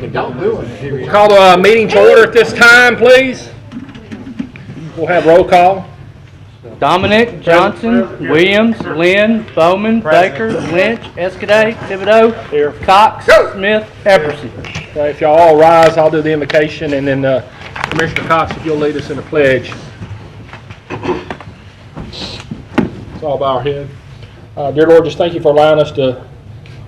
We'll call the meeting to order at this time, please. We'll have roll call. Dominic, Johnson, Williams, Lynn, Bowman, Baker, Lynch, Escaday, Thibodeau, Cox, Smith, Epperson. If y'all all rise, I'll do the invocation, and then Commissioner Cox, if you'll lead us in the pledge. Let's all bow our head. Dear Lord, just thank you for allowing us to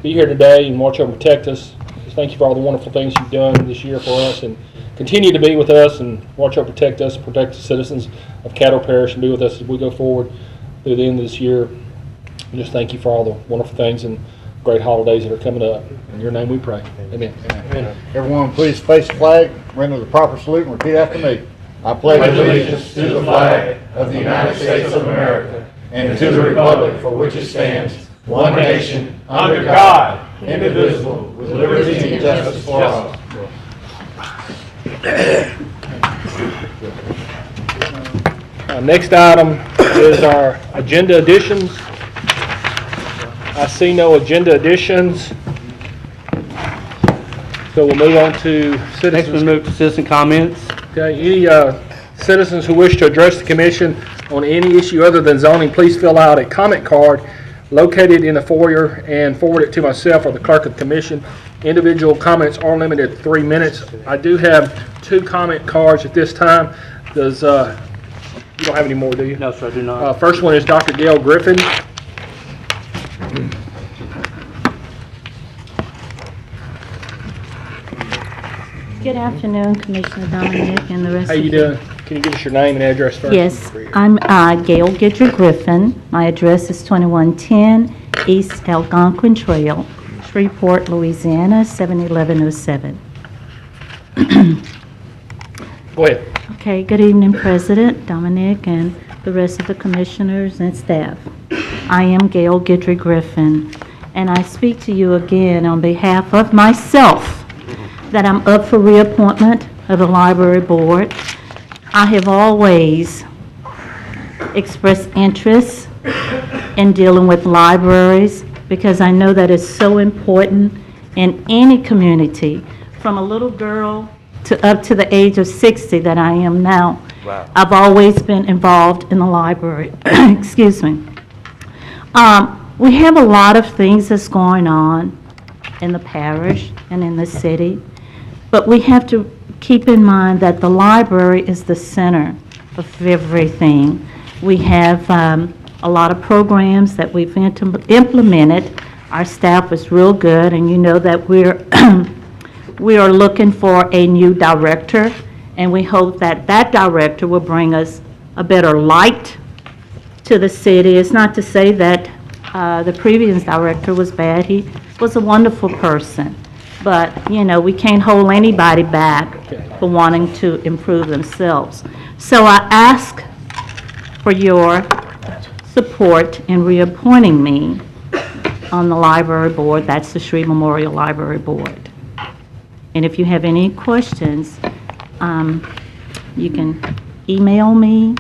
be here today and watch over and protect us. Just thank you for all the wonderful things you've done this year for us, and continue to be with us and watch over, protect us, protect the citizens of Caddo Parish, and be with us as we go forward through the end of this year. And just thank you for all the wonderful things and great holidays that are coming up. In your name we pray. Amen. Amen. Everyone please face the flag, render the proper salute, and repeat after me. I pledge allegiance to the flag of the United States of America and to the republic for which it stands, one nation, under God, indivisible, with liberty and justice for all. Next item is our agenda additions. I see no agenda additions, so we'll move on to citizens. Next we'll move to citizen comments. Okay, any citizens who wish to address the commission on any issue other than zoning, please fill out a comment card located in the foyer and forward it to myself or the clerk of the commission. Individual comments are limited to 3 minutes. I do have 2 comment cards at this time. Does you don't have any more, do you? No, sir, I do not. First one is Dr. Gail Griffin. Good afternoon, Commissioner Dominic and the rest How of you doing? Can you give us your name and address first? Yes, I'm Gail Gidry Griffin. My address is 2110 East Algonquin Trail, Shreveport, Louisiana, 71107. Go ahead. Okay, good evening, President Dominic and the rest of the commissioners and staff. I am Gail Gidry Griffin, and I speak to you again on behalf of myself that I'm up for reappointment of the library board. I have always expressed interest in dealing with libraries because I know that it's so important in any community, from a little girl to up to the age of 60 that I am now. Wow. I've always been involved in the library. Excuse me. We have a lot of things that's going on in the parish and in the city, but we have to keep in mind that the library is the center of everything. We have a lot of programs that we've implemented. Our staff is real good, and you know that we are looking for a new director, and we hope that that director will bring us a better light to the city. It's not to say that the previous director was bad. He was a wonderful person. But, you know, we can't hold anybody back for wanting to improve themselves. So I ask for your support in reappointing me on the library board. That's the Shreve Memorial Library Board. And if you have any questions, you can email me,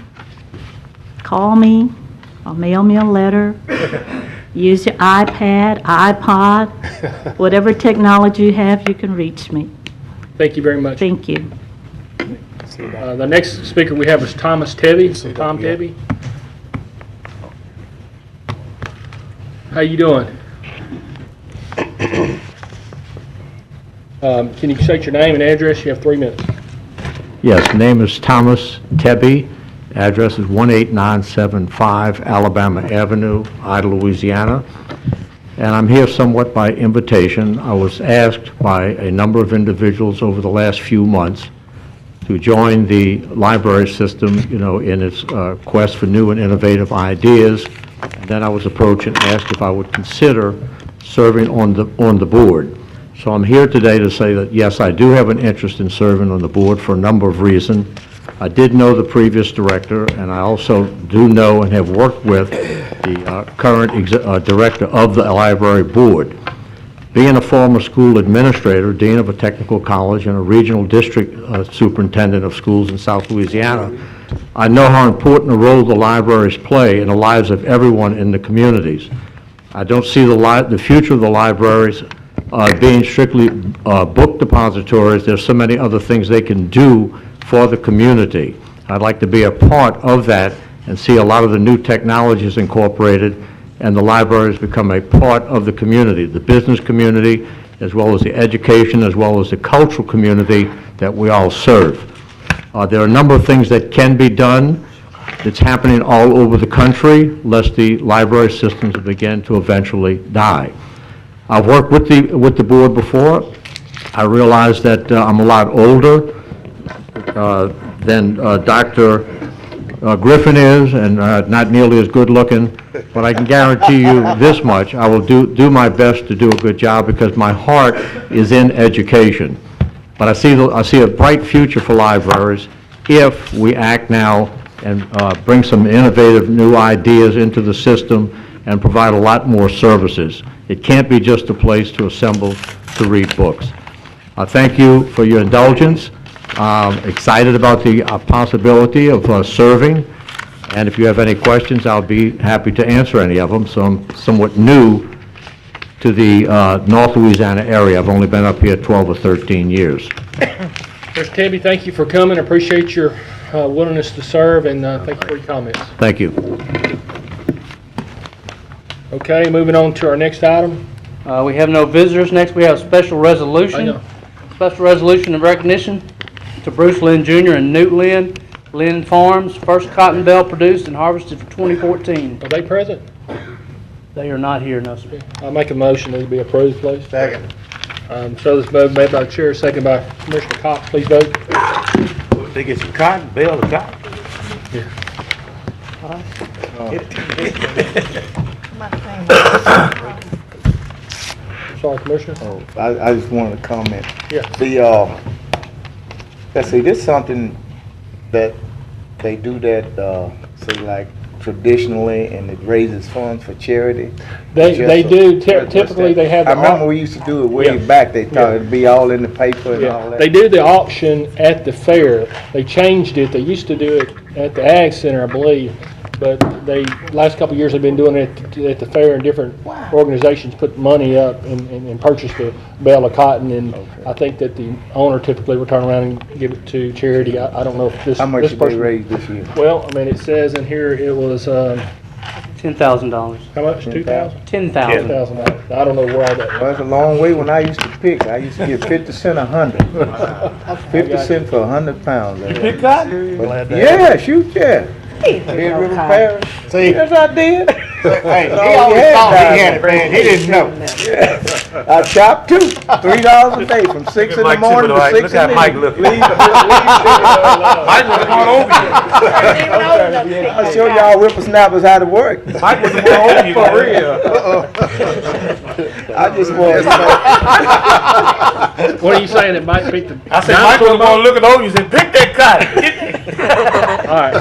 call me, or mail me a letter. Use your iPad, iPod, whatever technology you have, you can reach me. Thank you very much. Thank you. The next speaker we have is Thomas Tebby. Tom Tebby. How you doing? Can you state your name and address? You have 3 minutes. Yes, name is Thomas Tebby. Address is 18975 Alabama Avenue, Ida, Louisiana. And I'm here somewhat by invitation. I was asked by a number of individuals over the last few months to join the library system, you know, in its quest for new and innovative ideas. And then I was approached and asked if I would consider serving on the board. So I'm here today to say that, yes, I do have an interest in serving on the board for a number of reasons. I did know the previous director, and I also do know and have worked with the current director of the library board. Being a former school administrator, dean of a technical college, and a regional district superintendent of schools in South Louisiana, I know how important a role the libraries play in the lives of everyone in the communities. I don't see the future of the libraries being strictly book depositories, there's so many other things they can do for the community. I'd like to be a part of that and see a lot of the new technologies incorporated, and the libraries become a part of the community, the business community, as well as the education, as well as the cultural community that we all serve. There are a number of things that can be done. It's happening all over the country, lest the library systems begin to eventually die. I've worked with the board before. I realize that I'm a lot older than Dr. Griffin is, and not nearly as good looking, but I can guarantee you this much: I will do my best to do a good job, because my heart is in education. But I see a bright future for libraries if we act now and bring some innovative new ideas into the system and provide a lot more services. It can't be just a place to assemble to read books. Thank you for your indulgence. Excited about the possibility of serving, and if you have any questions, I'll be happy to answer any of them. So I'm somewhat new to the North Louisiana area. I've only been up here 12 or 13 years. Mr. Tebby, thank you for coming. Appreciate your willingness to serve, and thank you for your comments. Thank you. Okay, moving on to our next item. We have no visitors. Next, we have special resolution. Special resolution of recognition to Bruce Lynn Jr. and Newt Lynn, Lynn Farms, first cotton bale produced and harvested for 2014. Are they present? They are not here, no, sir. I'll make a motion that it be approved, please. Second. So this vote made by the chair, second by Commissioner Cox. Please vote. They get some cotton, bale of cotton. Sorry, Commissioner. Oh, I just wanted to comment. Yeah. Let's see, this is something that they do that, say like traditionally, and it raises funds for charity. They do. Typically, they have. I remember we used to do it way back. They thought it'd be all in the paper and all that. They do the auction at the fair. They changed it. They used to do it at the Ag Center, I believe, but they last couple of years they've been doing it at the fair, and different organizations put money up and purchased a bale of cotton, and I think that the owner typically will turn around and give it to charity. I don't know if this. How much this did they person raise this year? Well, I mean, it says in here it was $10,000. how much? 2,000. $10,000. $10,000. I don't know where all that. Well, it's a long way. When I used to pick, I used to get 50 cents a 100. 50 cents for 100 pounds. You pick cotton? Yeah, shoot, yeah. Big River Parish. See, Yes, I did. hey, he always thought he had it, man. He didn't know. I chopped too. $3 a day from 6 in the morning to 6 in the evening. Look at Mike looking. Mike was more over you. I'll show y'all whippersnappers how to work. Mike was more over you. For real. I just was. What are you saying? It might pick the. I said Mike was more looking over you and said, pick that cotton. All right.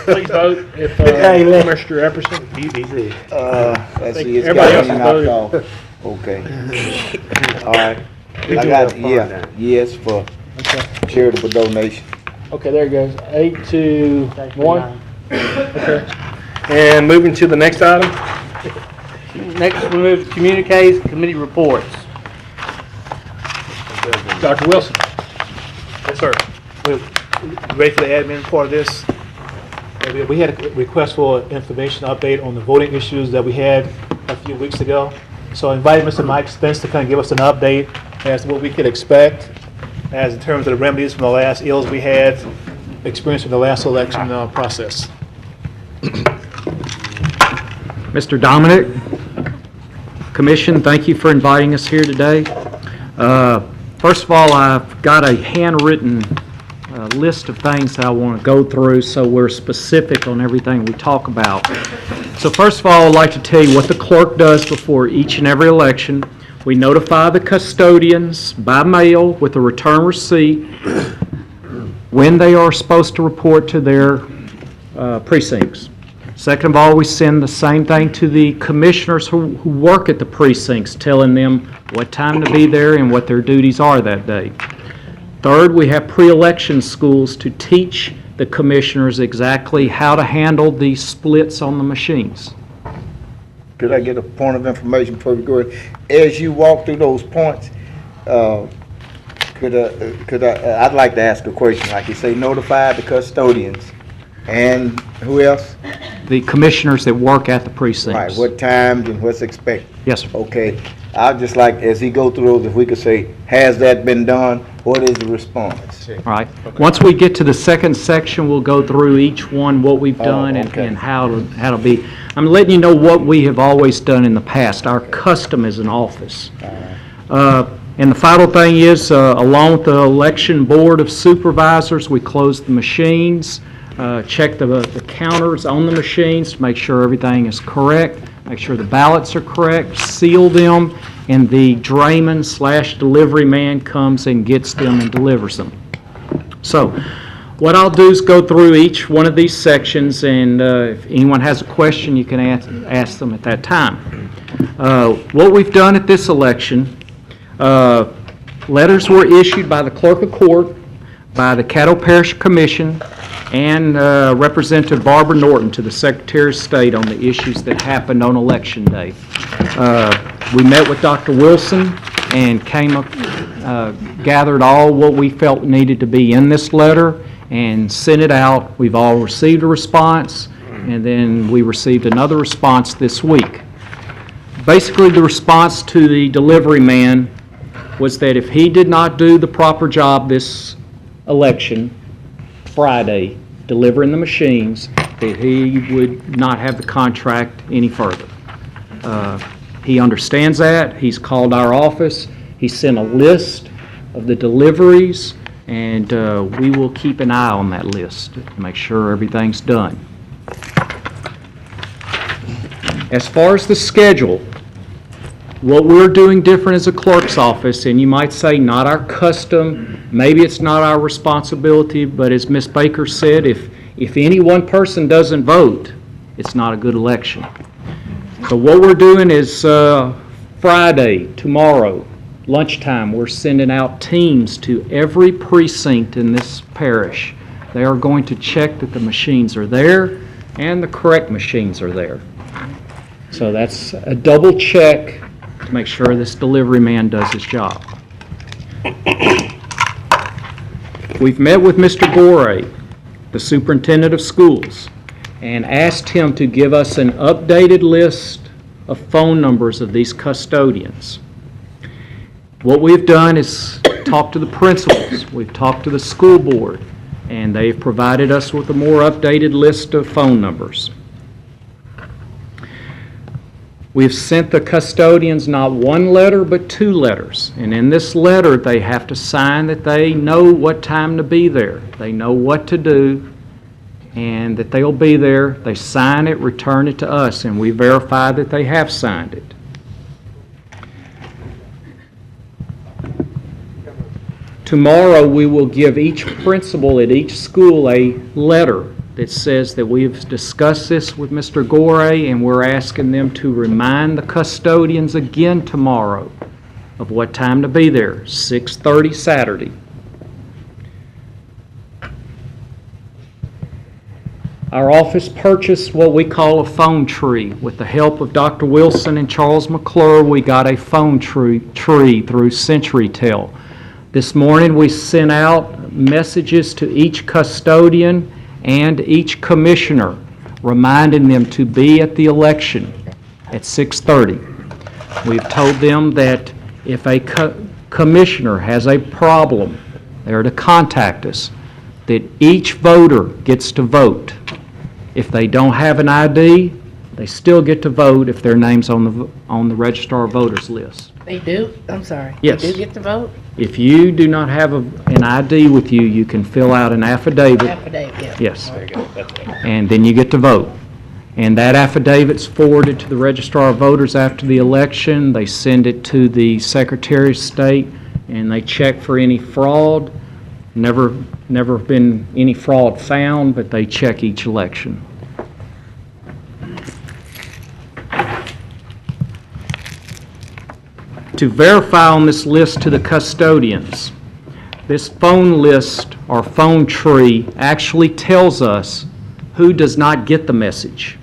Please vote if Commissioner Epperson. Let's see, it's Everybody got else me has knocked off. Okay. All right. I got, yes for charitable donation. Okay, there it goes. 8 to 1. Okay. And moving to the next item. Next, we move to communiques, committee reports. Dr. Wilson. Yes, sir. We're ready for the admin part of this. We had a request for information update on the voting issues that we had a few weeks ago. So I invited Mr. Mike Spence to kind of give us an update as to what we could expect as in terms of the remedies from the last ills we had experienced in the last election process. Mr. Dominic, Commission, thank you for inviting us here today. First of all, I've got a handwritten list of things that I want to go through so we're specific on everything we talk about. So first of all, I'd like to tell you what the clerk does before each and every election. We notify the custodians by mail with a return receipt when they are supposed to report to their precincts. Second of all, we send the same thing to the commissioners who work at the precincts, telling them what time to be there and what their duties are that day. Third, we have pre-election schools to teach the commissioners exactly how to handle the splits on the machines. could I get a point of information before we go ahead? As you walk through those points, I'd like to ask a question. Like you say, notify the custodians and who else? The commissioners that work at the precincts. Right, what times and what's expected? Yes, sir. Okay, I'd just like, as he go through those, if we could say, has that been done? What is the response? All right. Once we get to the second section, we'll go through each one, what we've done okay. and how to be. I'm letting you know what we have always done in the past, our custom as an office. And the final thing is, along with the election board of supervisors, we close the machines, check the counters on the machines to make sure everything is correct, make sure the ballots are correct, seal them, and the drayman/delivery man comes and gets them and delivers them. So what I'll do is go through each one of these sections, and if anyone has a question, you can ask them at that time. What we've done at this election, letters were issued by the clerk of court, by the Caddo Parish Commission, and Representative Barbara Norton to the Secretary of State on the issues that happened on Election Day. We met with Dr. Wilson and came up, gathered all what we felt needed to be in this letter and sent it out. We've all received a response, and then we received another response this week. Basically, the response to the delivery man was that if he did not do the proper job this election, Friday, delivering the machines, that he would not have the contract any further. He understands that. He's called our office. He sent a list of the deliveries, and we will keep an eye on that list to make sure everything's done. As far as the schedule, what we're doing different as a clerk's office, and you might say not our custom, maybe it's not our responsibility, but as Ms. Baker said, if any one person doesn't vote, it's not a good election. So what we're doing is Friday, tomorrow, lunchtime, we're sending out teams to every precinct in this parish. They are going to check that the machines are there and the correct machines are there. So that's a double check to make sure this delivery man does his job. We've met with Mr. Gorey, the superintendent of schools, and asked him to give us an updated list of phone numbers of these custodians. What we've done is talk to the principals, we've talked to the school board, and they've provided us with a more updated list of phone numbers. We've sent the custodians not one letter, but 2 letters. And in this letter, they have to sign that they know what time to be there. They know what to do, and that they'll be there. They sign it, return it to us, and we verify that they have signed it. Tomorrow, we will give each principal at each school a letter that says that we've discussed this with Mr. Gorey, and we're asking them to remind the custodians again tomorrow of what time to be there, 6:30 Saturday. Our office purchased what we call a phone tree. With the help of Dr. Wilson and Charles McClure, we got a phone tree through CenturyTel. This morning we sent out messages to each custodian and each commissioner, reminding them to be at the election at 6:30. We've told them that if a commissioner has a problem, they're to contact us, that each voter gets to vote. If they don't have an ID, they still get to vote if their name's on the Registrar of Voters list. They do? I'm sorry. Yes. They do get to vote? If you do not have an ID with you, you can fill out an affidavit. Affidavit, yeah. Yes. And then you get to vote. And that affidavit's forwarded to the Registrar of Voters after the election. They send it to the Secretary of State, and they check for any fraud. Never been any fraud found, but they check each election. To verify on this list to the custodians, this phone list or phone tree actually tells us who does not get the message.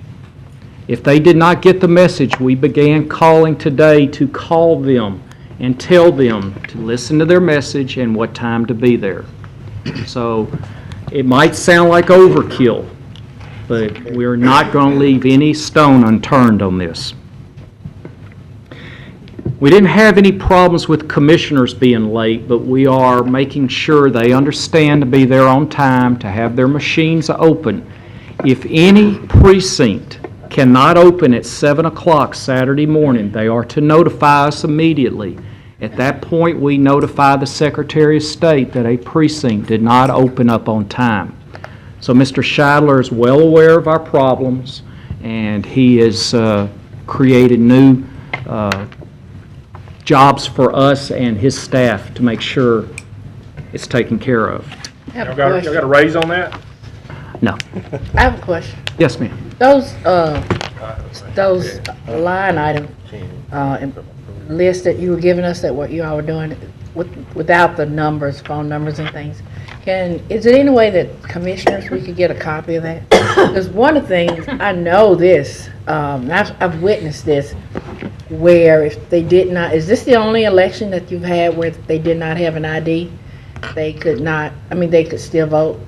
If they did not get the message, we began calling today to call them and tell them to listen to their message and what time to be there. So it might sound like overkill, but we're not going to leave any stone unturned on this. We didn't have any problems with commissioners being late, but we are making sure they understand to be there on time, to have their machines open. If any precinct cannot open at 7 o'clock Saturday morning, they are to notify us immediately. At that point, we notify the Secretary of State that a precinct did not open up on time. So Mr. Scheidler is well aware of our problems, and he has created new jobs for us and his staff to make sure it's taken care of. Y'all got a raise on that? No. I have a question. Yes, ma'am. Those line item list that you were giving us, that what you all were doing without the numbers, phone numbers and things, is there any way that commissioners, we could get a copy of that? Because one of the things, I know this, I've witnessed this, where if they did not, is this the only election that you've had where they did not have an ID? They could not, they could still vote?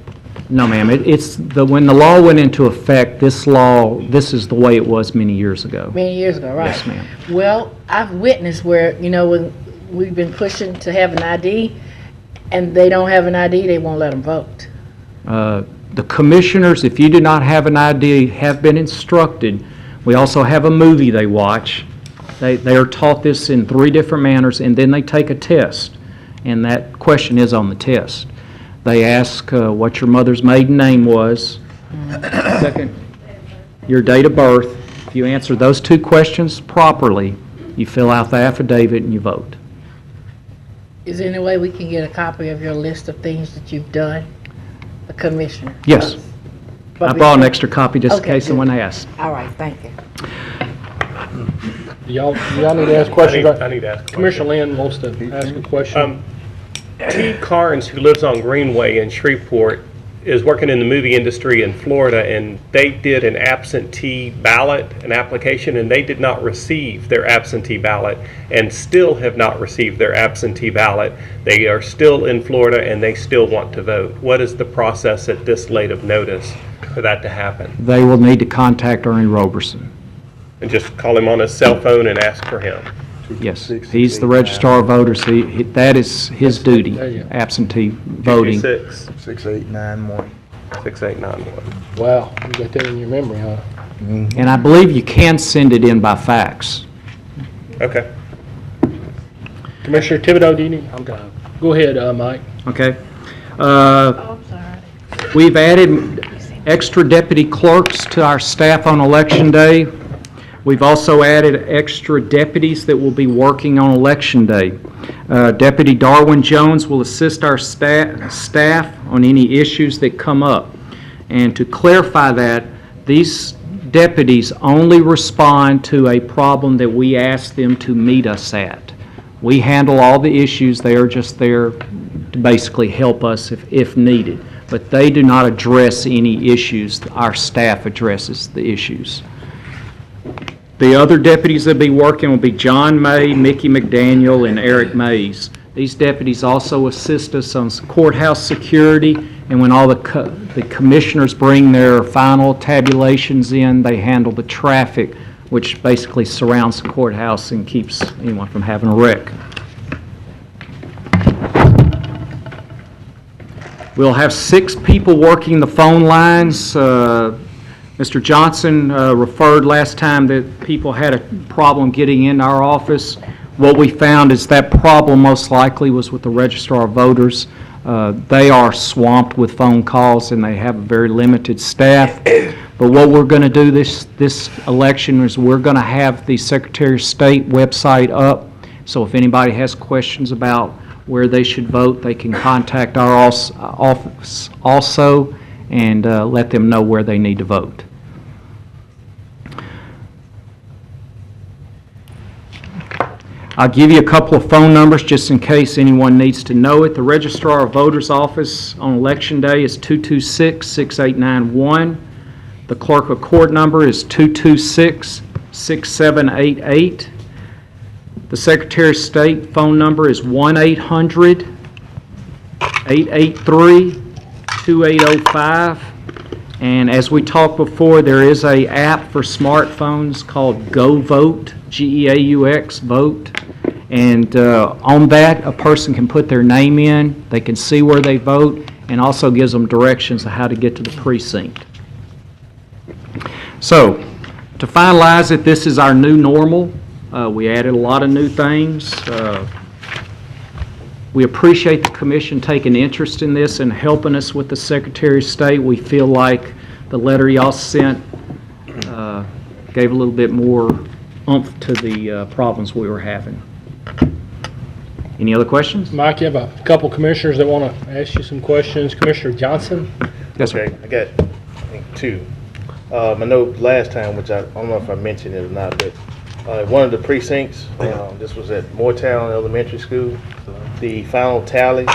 No, ma'am. When the law went into effect, this is the way it was many years ago. Many years ago, right? Yes, ma'am. Well, I've witnessed where, when we've been pushing to have an ID, and they don't have an ID, they won't let them vote. The commissioners, if you do not have an ID, have been instructed. We also have a movie they watch. They are taught this in 3 different manners, and then they take a test, and that question is on the test. They ask what your mother's maiden name was. Second, your date of birth. If you answer those 2 questions properly, you fill out the affidavit and you vote. Is there any way we can get a copy of your list of things that you've done, the commissioner? Yes. I brought an extra copy just in case someone asks. All right, thank you. Do y'all need to ask questions? I need to ask a question. Commissioner Lynn wants to ask a question. T. Carnes, who lives on Greenway in Shreveport, is working in the movie industry in Florida, and they did an absentee ballot, an application, and they did not receive their absentee ballot and still have not received their absentee ballot. They are still in Florida and they still want to vote. What is the process at this late of notice for that to happen? They will need to contact Ernie Roberson. And just call him on his cell phone and ask for him? Yes, he's the registrar of voters. That is his duty, absentee voting. 6891. 6891. Wow, you got that in your memory, huh? And I believe you can send it in by fax. Okay. Commissioner Thibodeau, do you need? I'm done. Go ahead, Mike. Okay. I'm sorry. We've added extra deputy clerks to our staff on Election Day. We've also added extra deputies that will be working on Election Day. Deputy Darwin Jones will assist our staff on any issues that come up. And to clarify that, these deputies only respond to a problem that we ask them to meet us at. We handle all the issues. They are just there to basically help us if needed. But they do not address any issues. Our staff addresses the issues. The other deputies that will be working will be John May, Mickey McDaniel, and Eric Mays. These deputies also assist us on courthouse security, and when all the commissioners bring their final tabulations in, they handle the traffic, which basically surrounds the courthouse and keeps anyone from having a wreck. We'll have 6 people working the phone lines. Mr. Johnson referred last time that people had a problem getting in our office. What we found is that problem most likely was with the registrar of voters. They are swamped with phone calls and they have a very limited staff. But what we're going to do this election is we're going to have the Secretary of State website up. So if anybody has questions about where they should vote, they can contact our office also and let them know where they need to vote. I'll give you a couple of phone numbers just in case anyone needs to know it. The Registrar of Voters office on Election Day is 226-6891. The clerk of court number is 226-6788. The Secretary of State phone number is 1-800-883-2805. And as we talked before, there is an app for smartphones called Go Vote, G-E-A-U-X, Vote. And on that, a person can put their name in, they can see where they vote, and also gives them directions on how to get to the precinct. So, to finalize it, this is our new normal. We added a lot of new things. We appreciate the commission taking interest in this and helping us with the Secretary of State. We feel like the letter y'all sent gave a little bit more oomph to the problems we were having. Any other questions? Mike, you have a couple commissioners that want to ask you some questions. Commissioner Johnson? Yes, sir. Okay, I got, I think, two. I know last time, which I don't know if I mentioned it or not, but one of the precincts, this was at Moortown Elementary School, the final tally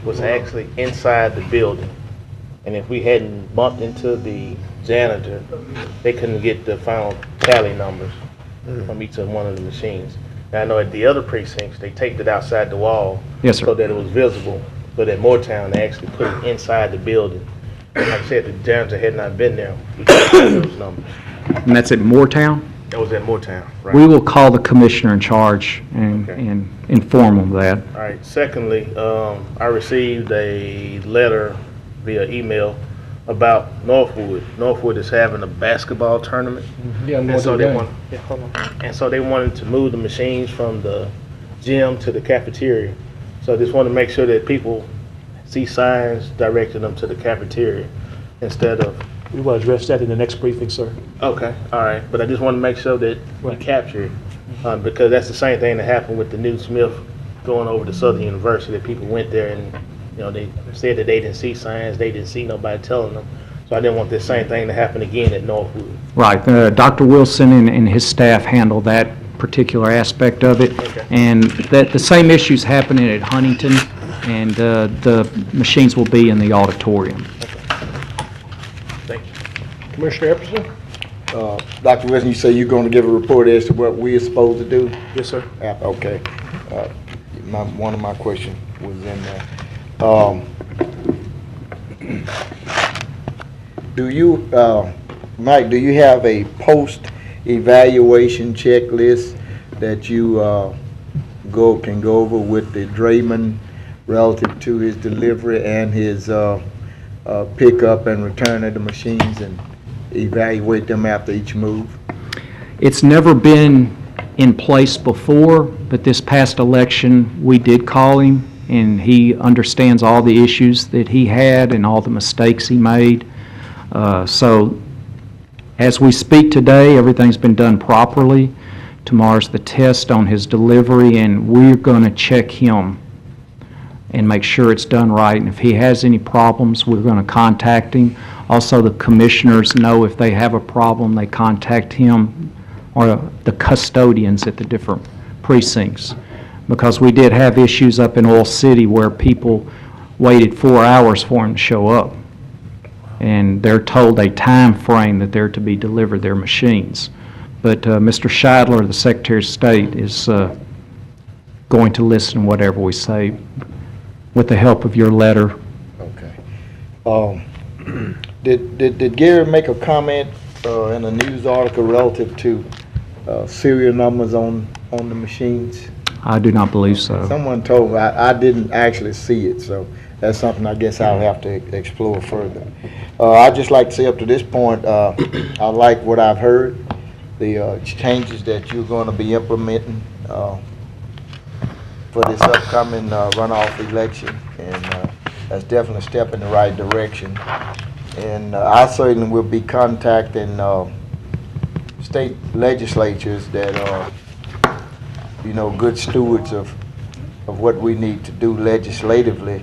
was actually inside the building. And if we hadn't bumped into the janitor, they couldn't get the final tally numbers from each of one of the machines. Now, I know at the other precincts, they taped it outside the wall. Yes, sir. So that it was visible. But at Moortown, they actually put it inside the building. Like I said, the janitor had not been there. We couldn't get those numbers. And that's at Moortown? That was at Moortown, right? We will call the commissioner in charge and inform him of that. All right. Secondly, I received a letter via email about Northwood. Northwood is having a basketball tournament. Yeah, And so they want, hold on. And so they wanted to move the machines from the gym to the cafeteria. So I just want to make sure that people see signs directing them to the cafeteria instead of. We will address that in the next briefing, sir. Okay, all right. But I just want to make sure that we capture it because that's the same thing that happened with the New Smith going over to Southern University. People went there and they said that they didn't see signs, they didn't see nobody telling them. So I didn't want the same thing to happen again at Northwood. Right. Dr. Wilson and his staff handle that particular aspect of it. Okay. And that the same issues happening at Huntington, and the machines will be in the auditorium. Thank you. Commissioner Epperson? Dr. Wilson, you say you're going to give a report as to what we are supposed to do? Yes, sir. Okay. One of my questions was in there. Do you, Mike, do you have a post-evaluation checklist that you can go over with the drayman relative to his delivery and his pickup and return of the machines and evaluate them after each move? It's never been in place before, but this past election, we did call him, and he understands all the issues that he had and all the mistakes he made. So as we speak today, everything's been done properly. Tomorrow's the test on his delivery, and we're going to check him and make sure it's done right. And if he has any problems, we're going to contact him. Also, the commissioners know if they have a problem, they contact him or the custodians at the different precincts. Because we did have issues up in Oil City where people waited 4 hours for him to show up. And they're told a time frame that they're to be delivered their machines. But Mr. Scheidler, the Secretary of State, is going to listen to whatever we say with the help of your letter. Okay. Did Gary make a comment in a news article relative to serial numbers on the machines? I do not believe so. Someone told me, I didn't actually see it, so that's something I guess I'll have to explore further. I'd just like to say up to this point, I like what I've heard, the changes that you're going to be implementing for this upcoming runoff election, and that's definitely a step in the right direction. And I certainly will be contacting state legislatures that are, good stewards of what we need to do legislatively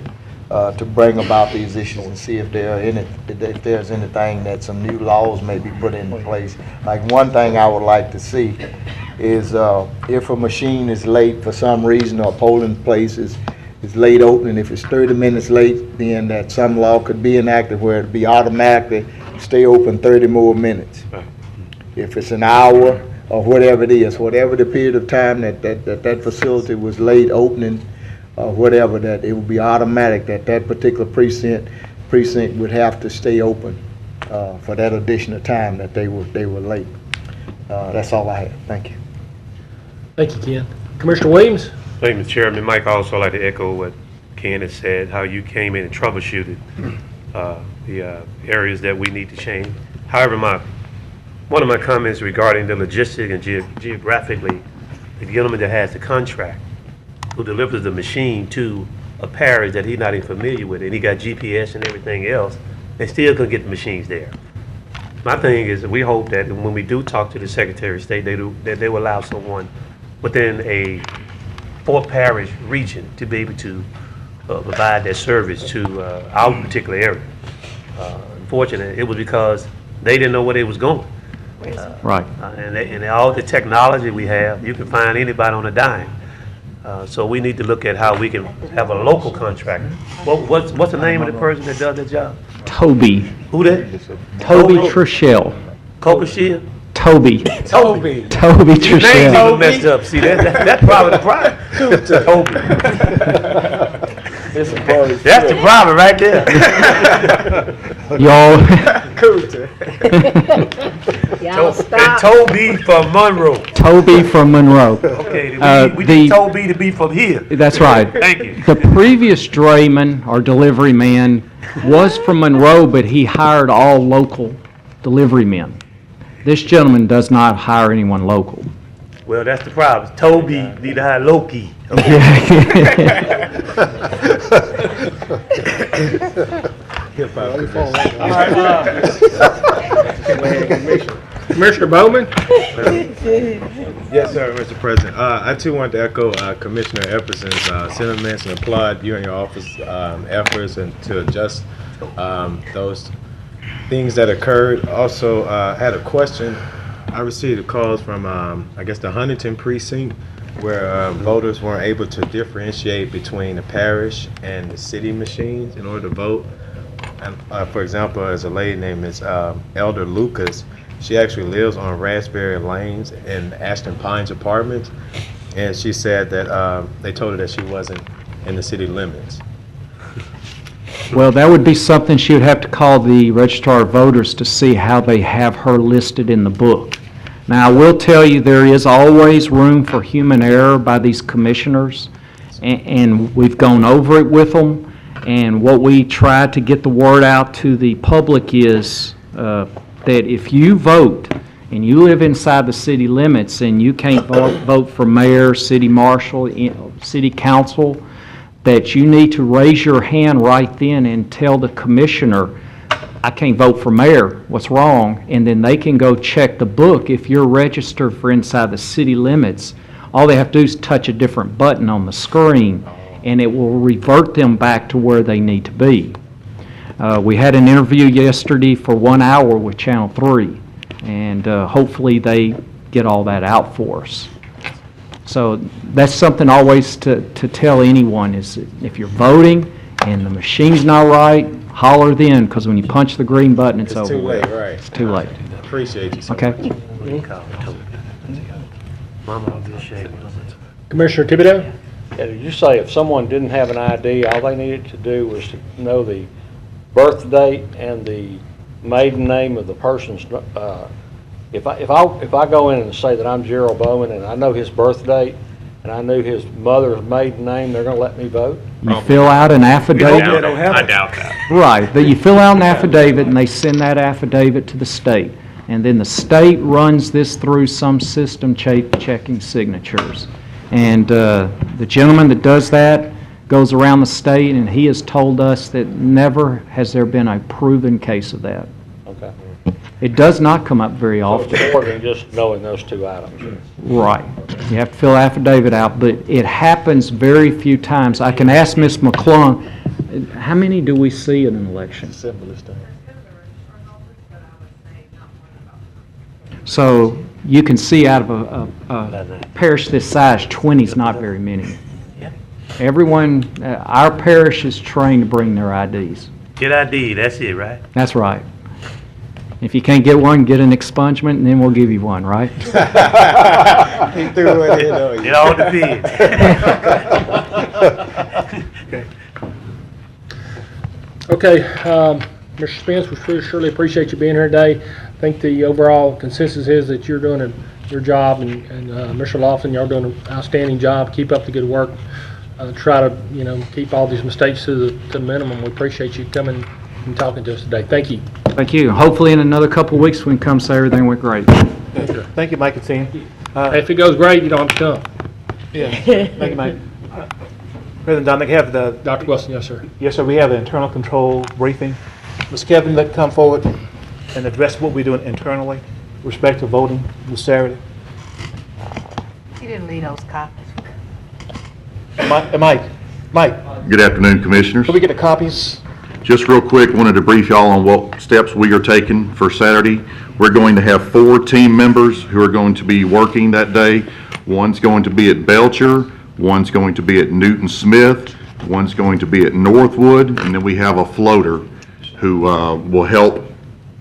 to bring about these issues and see if there's anything that some new laws may be put into place. Like one thing I would like to see is if a machine is late for some reason or a polling place is late opening, if it's 30 minutes late, then that some law could be enacted where it'd be automatically stay open 30 more minutes. If it's an hour or whatever it is, whatever the period of time that facility was late opening, or whatever, that it would be automatic that particular precinct would have to stay open for that additional time that they were late. That's all I have. Thank you. Thank you, Ken. Commissioner Williams? Thank you, Mr. Chairman. Mike, I also like to echo what Ken has said, how you came in and troubleshooted the areas that we need to change. However, one of my comments regarding the logistic and geographically, the gentleman that has the contract, who delivers the machine to a parish that he's not even familiar with, and he got GPS and everything else, they still could get the machines there. My thing is that we hope that when we do talk to the Secretary of State, that they will allow someone within a 4-parish region to be able to provide that service to our particular area. Unfortunately, it was because they didn't know where they was going. Right. And all the technology we have, you can find anybody on a dime. So we need to look at how we can have a local contractor. What's the name of the person that does that job? Toby. Who that? Toby Trishell. Copashia? Toby. Toby. Toby His name's Trishell. even messed up. See, that's probably the problem. Toby. That's the problem right there. Y'all. Y'all And stop. Toby from Monroe. Toby from Monroe. Okay, we need Toby to be from here. That's right. Thank you. The previous drayman or delivery man was from Monroe, but he hired all local delivery men. This gentleman does not hire anyone local. Well, that's the problem. Toby need to hire Loki. Commissioner Bowman? Yes, sir, Mr. President. I too want to echo Commissioner Epperson's sentiments and applaud you and your office efforts and to adjust those things that occurred. Also, I had a question. I received calls from, I guess, the Huntington precinct, where voters weren't able to differentiate between the parish and the city machines in order to vote. And for example, there's a lady named Ms. Elder Lucas. She actually lives on Raspberry Lanes in Ashton Pines Apartments, and she said that they told her that she wasn't in the city limits. Well, that would be something she would have to call the registrar of voters to see how they have her listed in the book. Now, I will tell you there is always room for human error by these commissioners, and we've gone over it with them. And what we try to get the word out to the public is that if you vote and you live inside the city limits and you can't vote for mayor, city marshal, city council, that you need to raise your hand right then and tell the commissioner, I can't vote for mayor, what's wrong? And then they can go check the book. If you're registered for inside the city limits, all they have to do is touch a different button on the screen and it will revert them back to where they need to be. We had an interview yesterday for 1 hour with Channel 3, and hopefully they get all that out for us. So that's something always to tell anyone is if you're voting and the machine's not right, holler then, because when you punch the green button, it's over. Too late, right? It's too late. Appreciate you so Okay. much. Commissioner Thibodeau? Yeah, did you say if someone didn't have an ID, all they needed to do was to know the birth date and the maiden name of the person's, if I go in and say that I'm Gerald Bowman and I know his birth date and I knew his mother's maiden name, they're going to let me vote? You fill out an affidavit. I doubt that. Right, that you fill out an affidavit and they send that affidavit to the state. And then the state runs this through some system checking signatures. And the gentleman that does that goes around the state, and he has told us that never has there been a proven case of that. Okay. It does not come up very often. So it's more than just knowing those two items. Right. You have to fill affidavit out, but it happens very few times. I can ask Ms. McClung, how many do we see in an election? So you can see out of a parish this size, 20 is not very many. Everyone, our parish is trained to bring their IDs. Get ID, that's it, right? That's right. If you can't get one, get an expungement, and then we'll give you one, right? He threw it in on you. It all depends. Okay, Mr. Spence, we surely appreciate you being here today. I think the overall consensus is that you're doing your job, and Mr. Lofton, y'all doing an outstanding job. Keep up the good work. Try to, keep all these mistakes to the minimum. We appreciate you coming and talking to us today. Thank you. Thank you. Hopefully in another couple of weeks we can come say everything went great. Thank you, Mike and team. If it goes great, you don't have to come. Yeah, thank you, Mike. President Dominic, have the... Dr. Wilson, yes, sir. Yes, sir, we have the internal control briefing. Ms. Kevin, let's come forward and address what we're doing internally with respect to voting this Saturday. He didn't leave those copies. Mike. Good afternoon, Commissioners. Can we get the copies? Just real quick, wanted to brief y'all on what steps we are taking for Saturday. We're going to have 4 team members who are going to be working that day. One's going to be at Belcher, one's going to be at Newton Smith, one's going to be at Northwood, and then we have a floater who will help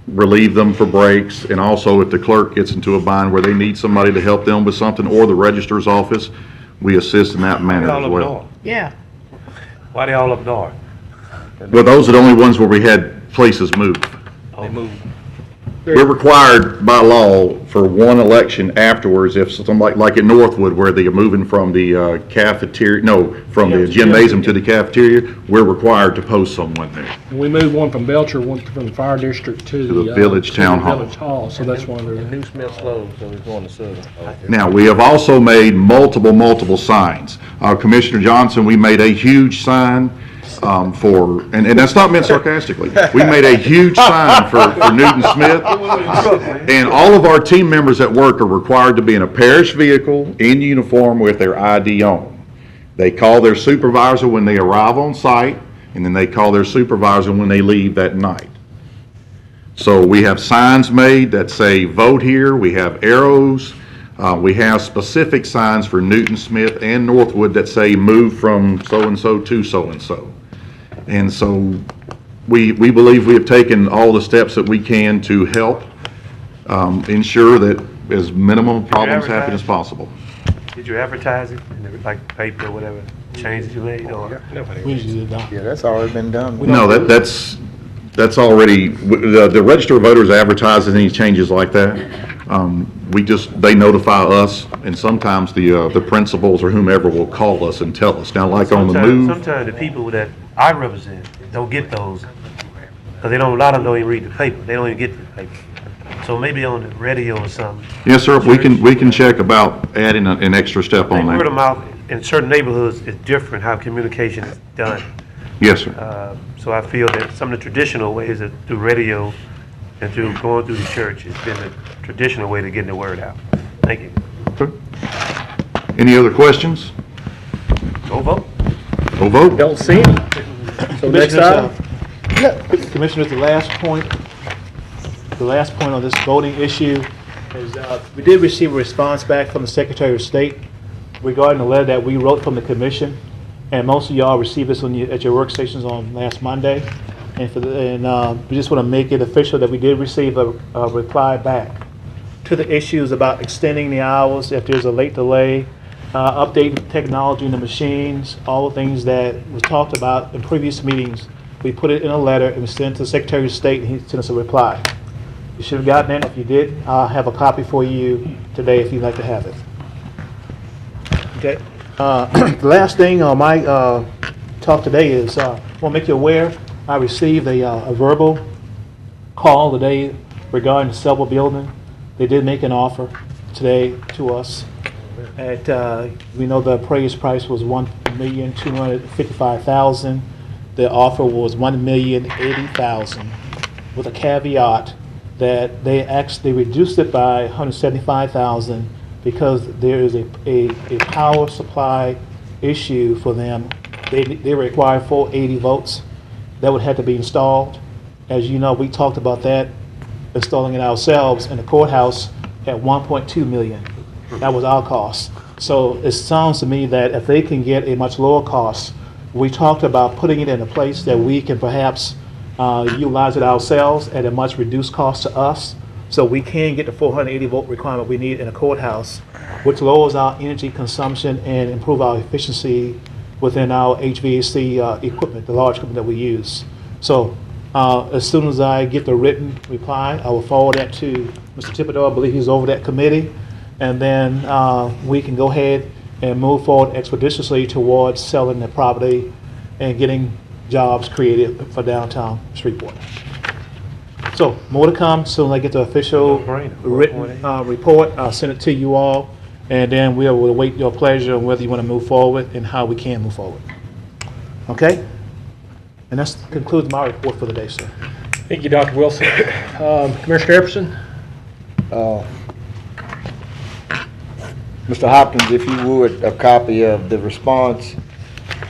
relieve them for breaks, and also if the clerk gets into a bind where they need somebody to help them with something, or the registrar's office, we assist in that manner as well. Yeah. Why they all up north? Well, those are the only ones where we had places moved. They moved. We're required by law for one election afterwards, if something like at Northwood, where they are moving from the cafeteria, from the gymnasium to the cafeteria, we're required to post someone there. We moved one from Belcher, one from the fire district to the village town hall. Village hall, so that's one of the... New Smith Sloan, so he's going to Southern. Now, we have also made multiple signs. Commissioner Johnson, we made a huge sign and that's not meant sarcastically. We made a huge sign for Newton Smith, and all of our team members at work are required to be in a parish vehicle in uniform with their ID on. They call their supervisor when they arrive on site, and then they call their supervisor when they leave that night. So we have signs made that say vote here, we have arrows, we have specific signs for Newton Smith and Northwood that say move from so-and-so to so-and-so. And so we believe we have taken all the steps that we can to help ensure that as minimum problems happen as possible. Did you advertise it in like paper or whatever changes you made? Or We usually do that. Yeah, that's already been done. No, that's already, the register of voters advertises any changes like that. They notify us, and sometimes the principals or whomever will call us and tell us. Now, like on the move. Sometimes the people that I represent don't get those, because a lot of them don't even read the paper. They don't even get the paper. So maybe on the radio or something. Yes, sir. We can check about adding an extra step on Word that. of mouth in certain neighborhoods is different how communication is done. Yes, sir. So I feel that some of the traditional ways that through radio and through going through the church has been the traditional way to getting the word out. Thank you. Okay. Any other questions? Go vote. Go vote. Don't see him. So next item? Commissioners, the last point on this voting issue is we did receive a response back from the Secretary of State regarding the letter that we wrote from the commission, and most of y'all received this at your workstations on last Monday. And we just want to make it official that we did receive a reply back to the issues about extending the hours if there's a late delay, updating technology in the machines, all the things that was talked about in previous meetings. We put it in a letter and we sent it to the Secretary of State, and he sent us a reply. You should have gotten it. If you did, I'll have a copy for you today if you'd like to have it. Okay. The last thing on my talk today is I want to make you aware I received a verbal call today regarding the Selva building. They did make an offer today to us. We know the appraised price was $1,255,000. The offer was $1,080,000, with a caveat that they actually reduced it by $175,000 because there is a power supply issue for them. They require 480 volts that would have to be installed. As you know, we talked about that, installing it ourselves in the courthouse at $1.2 million. That was our cost. So it sounds to me that if they can get a much lower cost, we talked about putting it in a place that we can perhaps utilize it ourselves at a much reduced cost to us, so we can get the 480 volt requirement we need in a courthouse, which lowers our energy consumption and improve our efficiency within our HVAC equipment, the large equipment that we use. So as soon as I get the written reply, I will forward that to Mr. Thibodeau. I believe he's over that committee. And then we can go ahead and move forward expeditiously towards selling the property and getting jobs created for downtown Shreveport. So more to come. Soon as I get the official written report, I'll send it to you all. And then we will await your pleasure on whether you want to move forward and how we can move forward. Okay? And that concludes my report for the day, sir. Thank you, Dr. Wilson. Commissioner Epperson? Mr. Hopkins, if you would, a copy of the response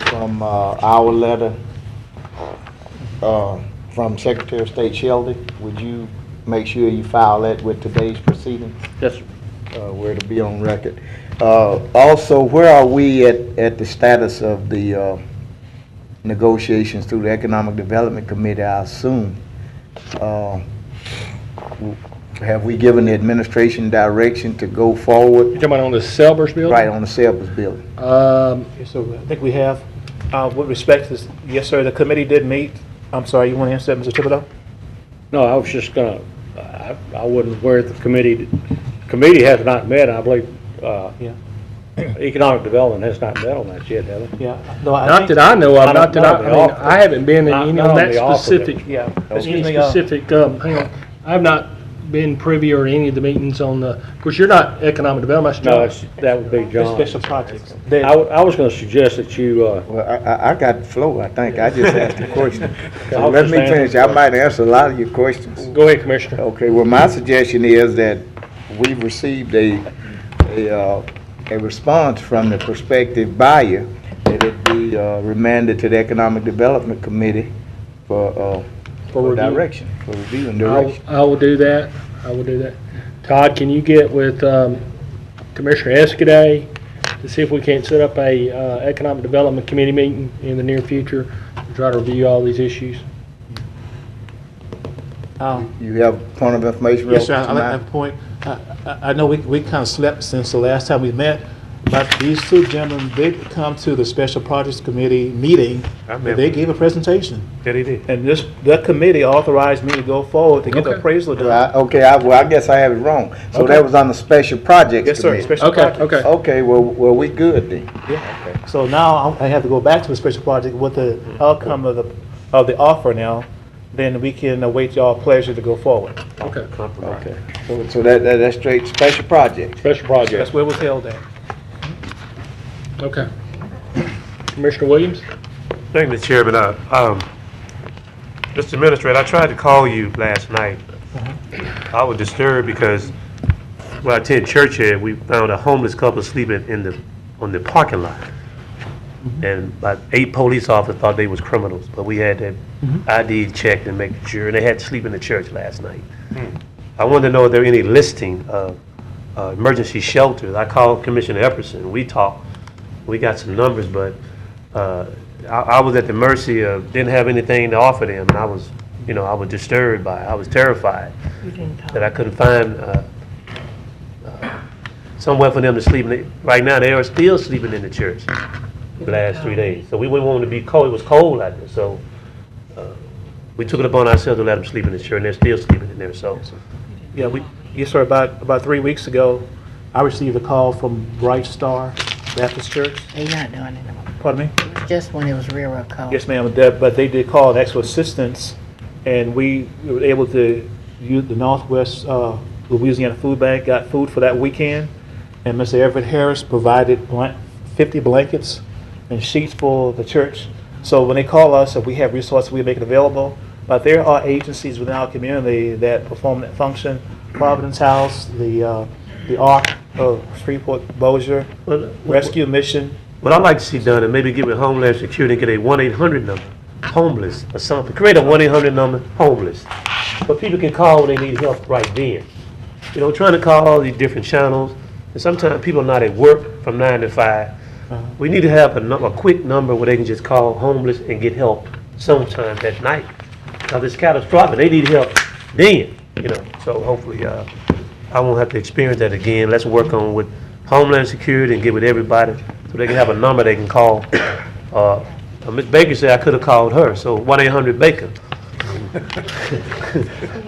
from our letter from Secretary of State Shelby, would you make sure you file that with today's proceedings? Yes, sir. Where to be on record. Also, where are we at the status of the negotiations through the Economic Development Committee, I assume? Have we given the administration direction to go forward? You're talking about on the Selbers building? Right, on the Selbers building. Yes, so I think we have, with respect to this, yes, sir, the committee did meet. I'm sorry, you want to answer that, Mr. Thibodeau? No, I was just gonna, I wasn't aware the committee has not met, I believe, Yeah. Economic Development has not met on that yet, have they? Yeah. No, Not that I know of, not that I mean, I haven't been in Not- any not on on that the offer, specific, Yeah. any Excuse me, specific, hang on. I've not been privy or any of the meetings on the, of course, you're not economic development, that's No, John. that would be John. special projects. I was gonna suggest that you, Well, I got the floor, I think. I just asked a question. So I'll let just me answer finish. the I might answer a lot of your questions. Go ahead, Commissioner. Okay, well, my suggestion is that we've received a response from the prospective buyer that it be remanded to the Economic Development Committee for review. direction, for review and direction. I will do that. I will do that. Todd, can you get with Commissioner Escaday to see if we can't set up a Economic Development Committee meeting in the near future to try to review all these issues? You have a point of information? Yes, sir, relative I to like mine? that point. I know we kind of slept since the last time we met, but these two gentlemen did come to the Special Projects Committee meeting, I and remember. they gave a presentation. Yeah, they did. And that committee authorized me to go forward to get the Okay. appraisal done. Well, I guess I have it wrong. So Okay. that was on the Special Projects Yes, sir, Committee? Special Okay, Projects. okay. Okay, well, we good then. Yeah. So now I have to go back to the Special Project with the outcome of the offer now, then we can await y'all pleasure to go forward. Okay. Okay. So that's straight Special Projects. Special project. That's where it was held at. Okay. Commissioner Williams? Thank you, Mr. Chairman. Mr. Administrator, I tried to call you last night. I was disturbed because when I attended church here, we found a homeless couple sleeping on the parking lot. And about 8 police officers thought they was criminals, but we had that ID checked and make sure, and they had to sleep in the church last night. I wanted to know if there were any listing of emergency shelters. I called Commissioner Epperson, we talked, we got some numbers, but I was at the mercy of, didn't have anything to offer them, and I was disturbed by it. I was terrified that I couldn't find somewhere for them to sleep. Right now, they are still sleeping in the church the last 3 days. So we wouldn't want them to be cold. It was cold out there, so we took it upon ourselves to let them sleep in the church, and they're still sleeping in there. So Yeah, yes, sir, about 3 weeks ago, I received a call from Bright Star Baptist Church. They're not doing it anymore. Pardon me? Just when it was real cold. Yes, ma'am, but they did call and ask for assistance, and we were able to use the Northwest Louisiana Food Bank, got food for that weekend, and Mr. Everett Harris provided 50 blankets and sheets for the church. So when they call us, if we have resources, we make it available. But there are agencies within our community that perform that function. Providence House, the Ark of Shreveport Bossier, Rescue Mission. what I'd like to see done, and maybe get with Homeland Security and get a 1-800 number, homeless or something. Create a 1-800 number, homeless. But people can call when they need help right then. Trying to call all these different channels, and sometimes people are not at work from 9 to 5. We need to have a quick number where they can just call homeless and get help sometime that night. because it's catastrophic. They need help then, you know. So hopefully, I won't have to experience that again. Let's work on with Homeland Security and get with everybody so they can have a number they can call. Ms. Baker said I could have called her, so 1-800-BAKER.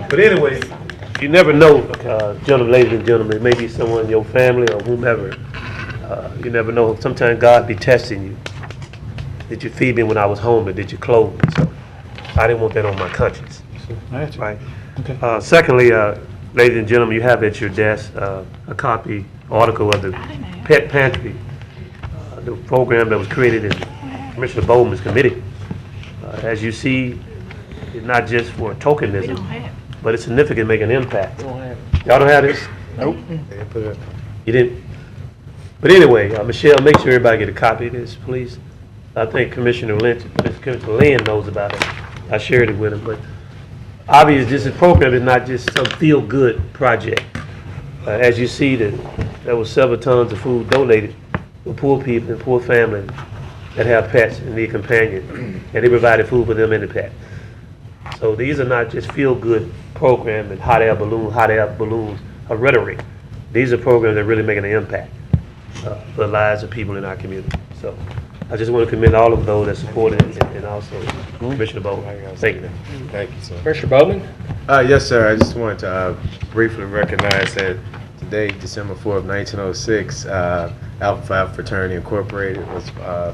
But anyway, you never know, gentlemen, ladies and gentlemen. It may be someone in your family or whomever. You never know. Sometimes God be testing you. Did you feed me when I was home, or did you clothe me? So I didn't want that on my conscience. Right. Okay. Secondly, ladies and gentlemen, you have at your desk a copy, article of the Pet Pantry, the program that was created in Commissioner Bowman's committee. As you see, it's not just for tokenism, but it's significant, make an impact. Y'all don't have this? Nope. You didn't? But anyway, Michelle, make sure everybody get a copy of this, please. I think Commissioner Lynn knows about it. I shared it with him, but obviously this program is not just some feel-good project. As you see, there was several tons of food donated for poor people and poor families that have pets and need companions, and they provided food for them and the pet. So these are not just feel-good programs and hot air balloons, or rhetoric. These are programs that really make an impact for the lives of people in our community. So I just want to commend all of those that supported it, and also Commissioner Bowman. Thank you. Thank you, sir. Commissioner Bowman? Yes, sir. I just wanted to briefly recognize that today, December 4th, 1906, Alpha Phi Alpha Fraternity Incorporated was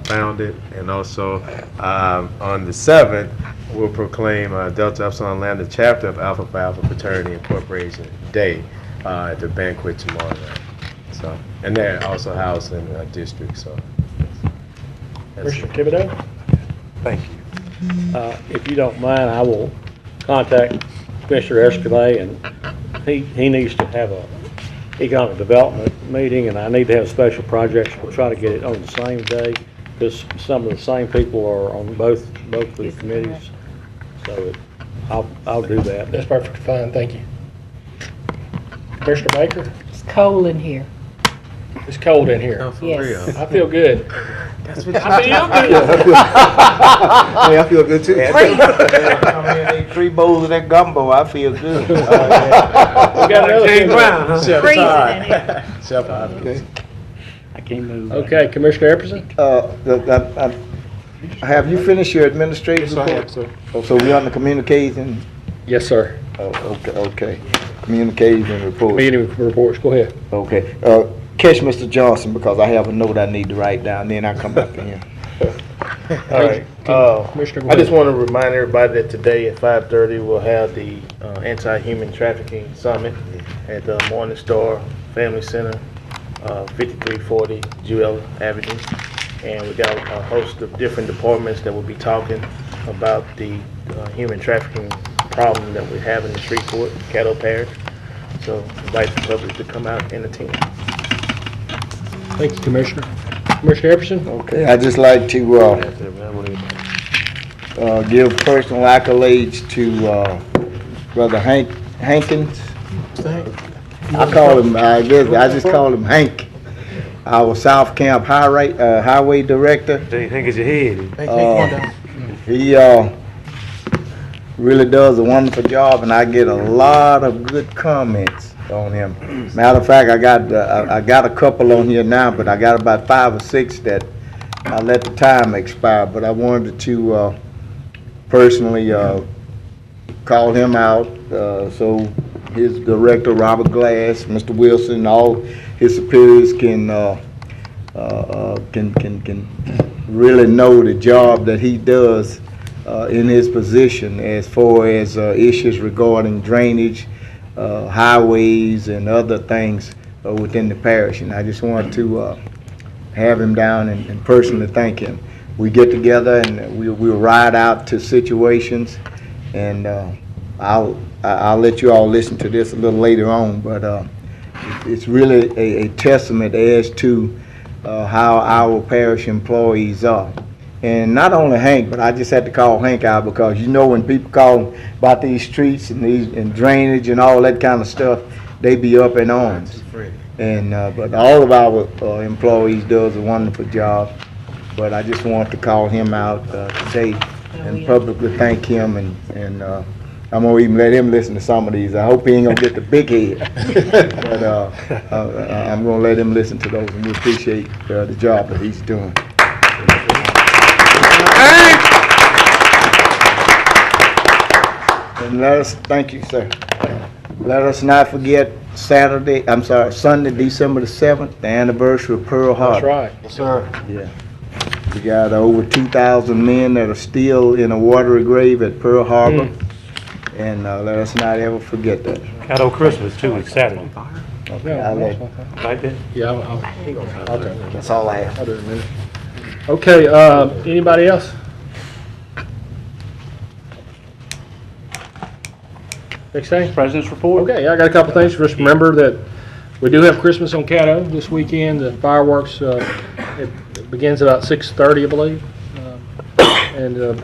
founded, and also on the 7th, we'll proclaim Delta Epsilon Lambda chapter of Alpha Phi Alpha Fraternity Incorporation Day at the banquet tomorrow night. So, and they're also housed in a district. So, Commissioner Thibodeau? Thank you. If you don't mind, I will contact Commissioner Escalay, and he needs to have a economic development meeting, and I need to have special projects. We'll try to get it on the same day, because some of the same people are on both of the committees. So I'll do that. That's perfectly fine, thank you. Commissioner Baker? It's cold in here. It's cold in here. Yes. I feel good. That's what I feel good. Hey, I feel good too. Come in and eat 3 bowls of that gumbo, I feel good. We got another James Brown, huh? Freezing in here. Okay. I can't move. Okay, Commissioner Epperson? Have you finished your administrative Yes, I report? have, sir. Oh, so we're on the communication? Yes, sir. Oh, okay. Communication reports. Meeting reports, go ahead. Okay. Catch Mr. Johnson, because I have a note I need to write down, then I'll come back in here. All right. Commissioner, go I just ahead. want to remind everybody that today at 5:30 we'll have the Anti-Human Trafficking Summit at the Morning Star Family Center, 5340 Jewel Avenue. And we got a host of different departments that will be talking about the human trafficking problem that we have in the Shreveport, Caddo Parish. So invite the public to come out and attend. Thank you, Commissioner. Commissioner Epperson? Okay, I'd just like to give personal accolades to Brother Hankins. I call him, I just call him Hank, our South Camp Highway Director. Hank is your head. He really does a wonderful job, and I get a lot of good comments on him. Matter of fact, I got a couple on here now, but I got about 5 or 6 that I let the time expire. But I wanted to personally call him out, so his director, Robert Glass, Mr. Wilson, all his superiors can really know the job that he does in his position as far as issues regarding drainage, highways, and other things within the parish. And I just want to have him down and personally thank him. We get together and we'll ride out to situations, and I'll let you all listen to this a little later on, but it's really a testament as to how our parish employees are. And not only Hank, but I just had to call Hank out because, you know, when people call about these streets and drainage and all that kind of stuff, they be up in arms. And but all of our employees does a wonderful job. But I just want to call him out today and publicly thank him, and I'm gonna even let him listen to some of these. I hope he ain't gonna get the big head, but I'm gonna let him listen to those, and we appreciate the job that he's doing. And thank you, sir. Let us not forget Sunday, December the 7th, the anniversary of Pearl Harbor. That's right. Yes, sir. Yeah. We got over 2,000 men that are still in a watery grave at Pearl Harbor. And let us not ever forget that. Caddo Christmas too is Saturday. Okay, I'll let Right there? Yeah, I'll do it. That's all I have. I'll do it in a minute. Okay, anybody else? Next thing? President's report. Okay, I got a couple things. Just remember that we do have Christmas on Caddo this weekend. The fireworks, it begins about 6:30, I believe. And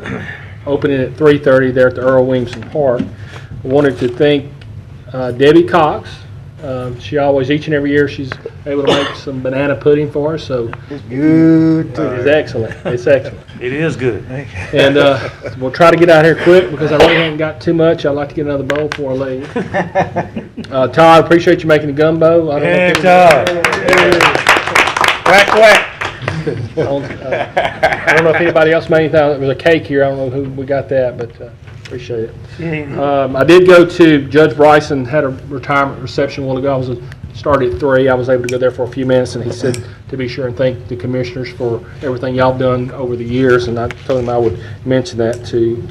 opening at 3:30 there at the Earl Williamson Park. I wanted to thank Debbie Cox. She always, each and every year, she's able to make some banana pudding for us. So it's good. It's excellent. It's excellent. It is good. And we'll try to get out here quick because I really haven't got too much. I'd like to get another bowl before I leave. Todd, appreciate you making the gumbo. Hey, Todd. Quack, quack. I don't know if anybody else made anything. There was a cake here. I don't know who we got that, but appreciate it. I did go to Judge Bryson, had a retirement reception a while ago. I was started at 3. I was able to go there for a few minutes, and he said to be sure and thank the commissioners for everything y'all done over the years, and I told him I would mention that to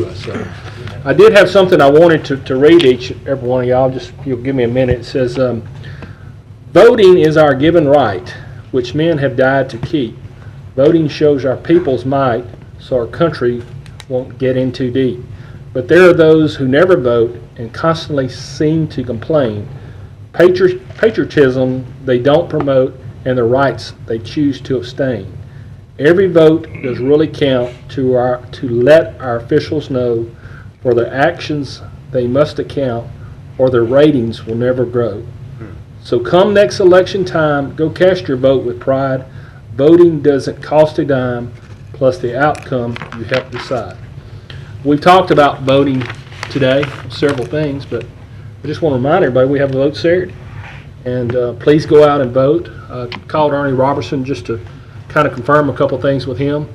us. So I did have something I wanted to read every one of y'all. Just if you'll give me a minute. It says, voting is our given right, which men have died to keep. Voting shows our people's might, so our country won't get in too deep. But there are those who never vote and constantly seem to complain. Patriotism they don't promote, and the rights they choose to abstain. Every vote does really count to let our officials know for their actions they must account, or their ratings will never grow. So come next election time, go cast your vote with pride. Voting doesn't cost a dime, plus the outcome you help decide. We've talked about voting today, several things, but I just want to remind everybody we have a vote Saturday. And please go out and vote. Called Ernie Robertson just to kind of confirm a couple things with him.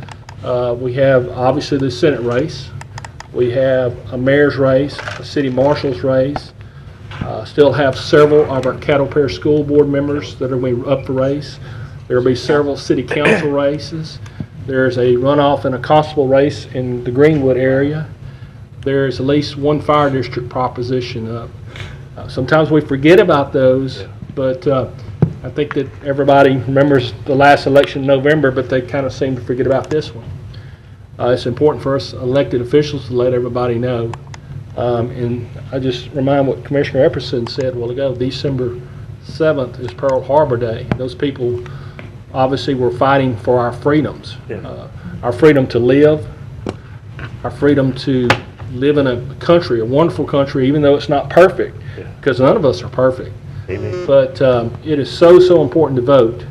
We have obviously the Senate race. We have a mayor's race, a city marshal's race. Still have several of our Caddo Parish School Board members that are going to be up for race. There will be several city council races. There's a runoff and a constable race in the Greenwood area. There's at least one fire district proposition up. Sometimes we forget about those, but I think that everybody remembers the last election in November, but they kind of seem to forget about this one. It's important for us elected officials to let everybody know. And I just remind what Commissioner Epperson said a while ago, December 7th is Pearl Harbor Day. Those people obviously were fighting for our freedoms. Our freedom to live, our freedom to live in a country, a wonderful country, even though it's not perfect, because none of us are perfect. Amen. But it is so important to vote.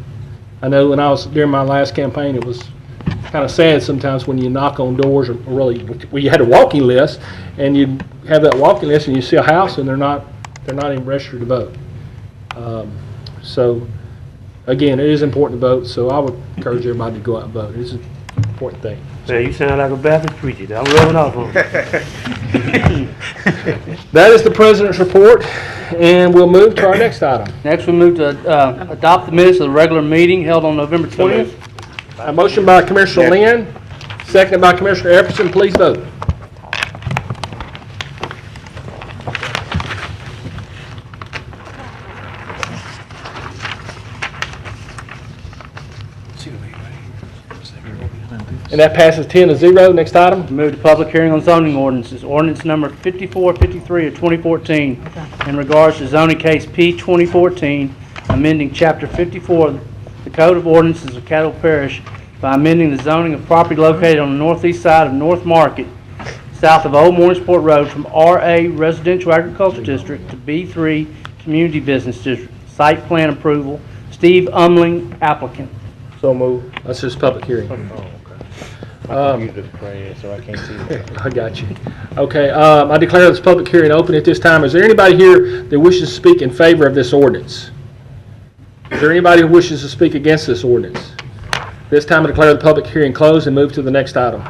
I know when I was during my last campaign, it was kind of sad sometimes when you knock on doors, or really, well, you had a walking list, and you have that walking list, and you see a house, and they're not even registered to vote. So, again, it is important to vote. So I would encourage everybody to go out and vote. It is an important thing. Man, you sound like a Baptist preacher. I'm rubbing off on you. That is the President's report, and we'll move to our next item. Next, we move to adopt the minutes of the regular meeting held on November 20th. A motion by Commissioner Lynn, seconded by Commissioner Epperson. Please vote. And that passes 10-0. Next item. Move to public hearing on zoning ordinances. Ordinance number 5453 of 2014 in regards to zoning case P 2014, amending Chapter 54 of the Code of Ordinances of Caddo Parish by amending the zoning of property located on the northeast side of North Market, south of Old Morningsport Road, from RA Residential Agriculture District to B3 Community Business District. Site plan approval. Steve Umling, applicant. So moved. That's just public hearing. So I can't see that. I got you. Okay, I declare this public hearing open at this time. Is there anybody here that wishes to speak in favor of this ordinance? Is there anybody who wishes to speak against this ordinance? This time I declare the public hearing closed and move to the next item.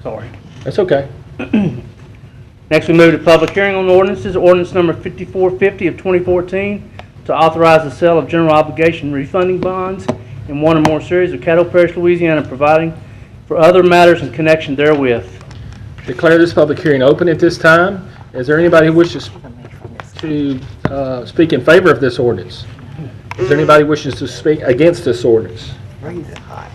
Sorry. That's okay. Next, we move to public hearing on ordinances. Ordinance number 5450 of 2014 to authorize the sale of general obligation refunding bonds in one or more series of Caddo Parish, Louisiana, providing for other matters in connection therewith. Declare this public hearing open at this time. Is there anybody who wishes to speak in favor of this ordinance? Is there anybody who wishes to speak against this ordinance?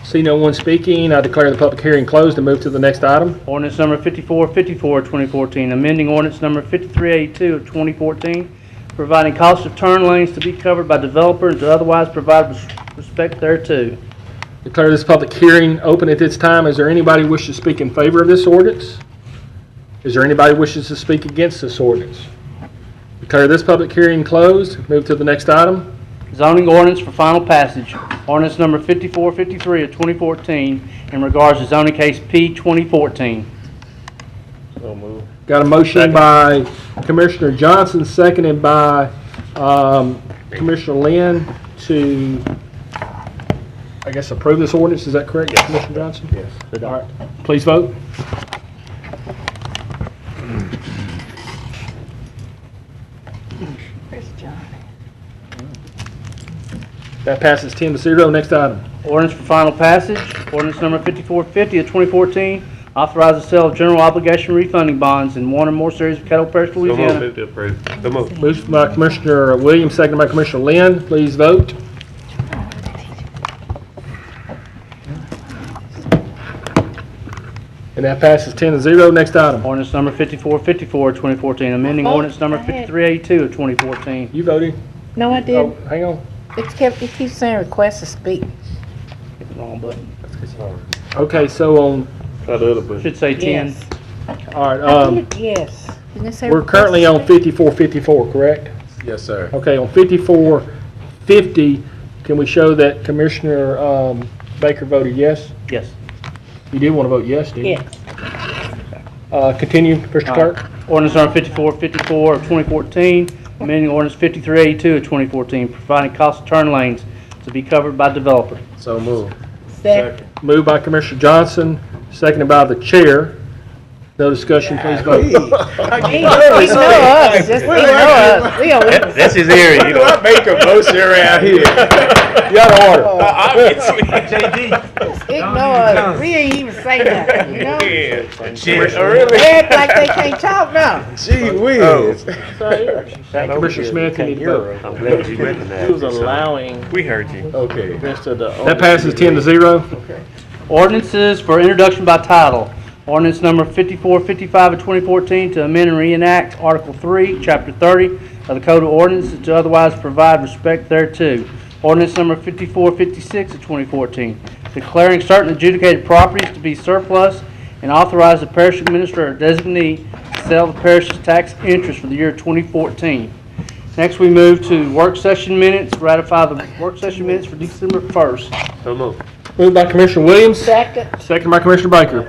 See no one speaking, I declare the public hearing closed and move to the next item. Ordinance number 5454 of 2014, amending ordinance number 5382 of 2014, providing cost of turn lanes to be covered by developer and to otherwise provide respect thereto. Declare this public hearing open at this time. Is there anybody who wishes to speak in favor of this ordinance? Is there anybody who wishes to speak against this ordinance? Declare this public hearing closed. Move to the next item. Zoning ordinance for final passage. Ordinance number 5453 of 2014 in regards to zoning case P 2014. So move. Got a motion by Commissioner Johnson, seconded by Commissioner Lynn to, I guess, approve this ordinance. Is that correct, Commissioner Johnson? Yes. All right. Please vote. That passes 10-0. Next item. Ordinance for final passage. Ordinance number 5450 of 2014 authorizes the sale of general obligation refunding bonds in one or more series of Caddo Parish, So moved. Louisiana. Move to approve. So moved. Moved by Commissioner Williams, seconded by Commissioner Lynn. Please vote. And that passes 10-0. Next item. Ordinance number 5454 of 2014, amending ordinance number 5382 of 2014. You voted? No, I Oh, didn't. hang on. It keeps saying request to speak. Wrong button. Okay, so on, Try the other button. Should say 10. Yes. all right, I did, yes. Didn't it say we're request currently to on speak? 5454, correct? Yes, sir. Okay, on 5450, can we show that Commissioner Baker voted yes? Yes. You did want to vote yes, didn't you? Yes. Continue, Mr. Clerk. Ordinance number 5454 of 2014, amending ordinance 5382 of 2014, providing cost of turn lanes to be covered by developer. So move. Second. Moved by Commissioner Johnson, seconded by the chair. No discussion, please vote. Ignore us. Just ignore us. We don't. That's his area, you know. I make a motion around here. You out of order. Obviously. JD. Just ignore us. We ain't even say nothing, you know? Really? They act like they can't talk now. Gee whiz. Commissioner Smith, you need to vote. I'm glad you mentioned that. He was allowing We heard you. Okay. rest of the. That passes 10-0. Ordinances for introduction by title. Ordinance number 5455 of 2014 to amend and reenact Article 3, Chapter 30 of the Code of Ordinances to otherwise provide respect thereto. Ordinance number 5456 of 2014, declaring certain adjudicated properties to be surplus and authorize the parish administrator or designee to sell the parish's tax interest for the year 2014. Next, we move to work session minutes, ratify the work session minutes for December 1st. So moved. Moved by Commissioner Williams, Second. seconded by Commissioner Baker.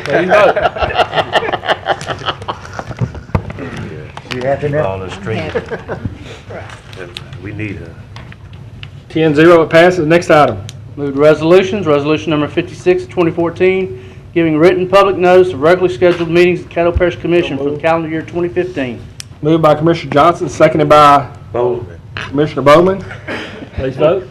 Please vote. You happy now? On the street. We need a. 10-0, it passes. Next item. Move to resolutions. Resolution number 56 of 2014, giving written public notice of regularly scheduled meetings of the Caddo Parish Commission for the calendar year 2015. Moved by Commissioner Johnson, seconded by Bowman. Commissioner Bowman. Please vote.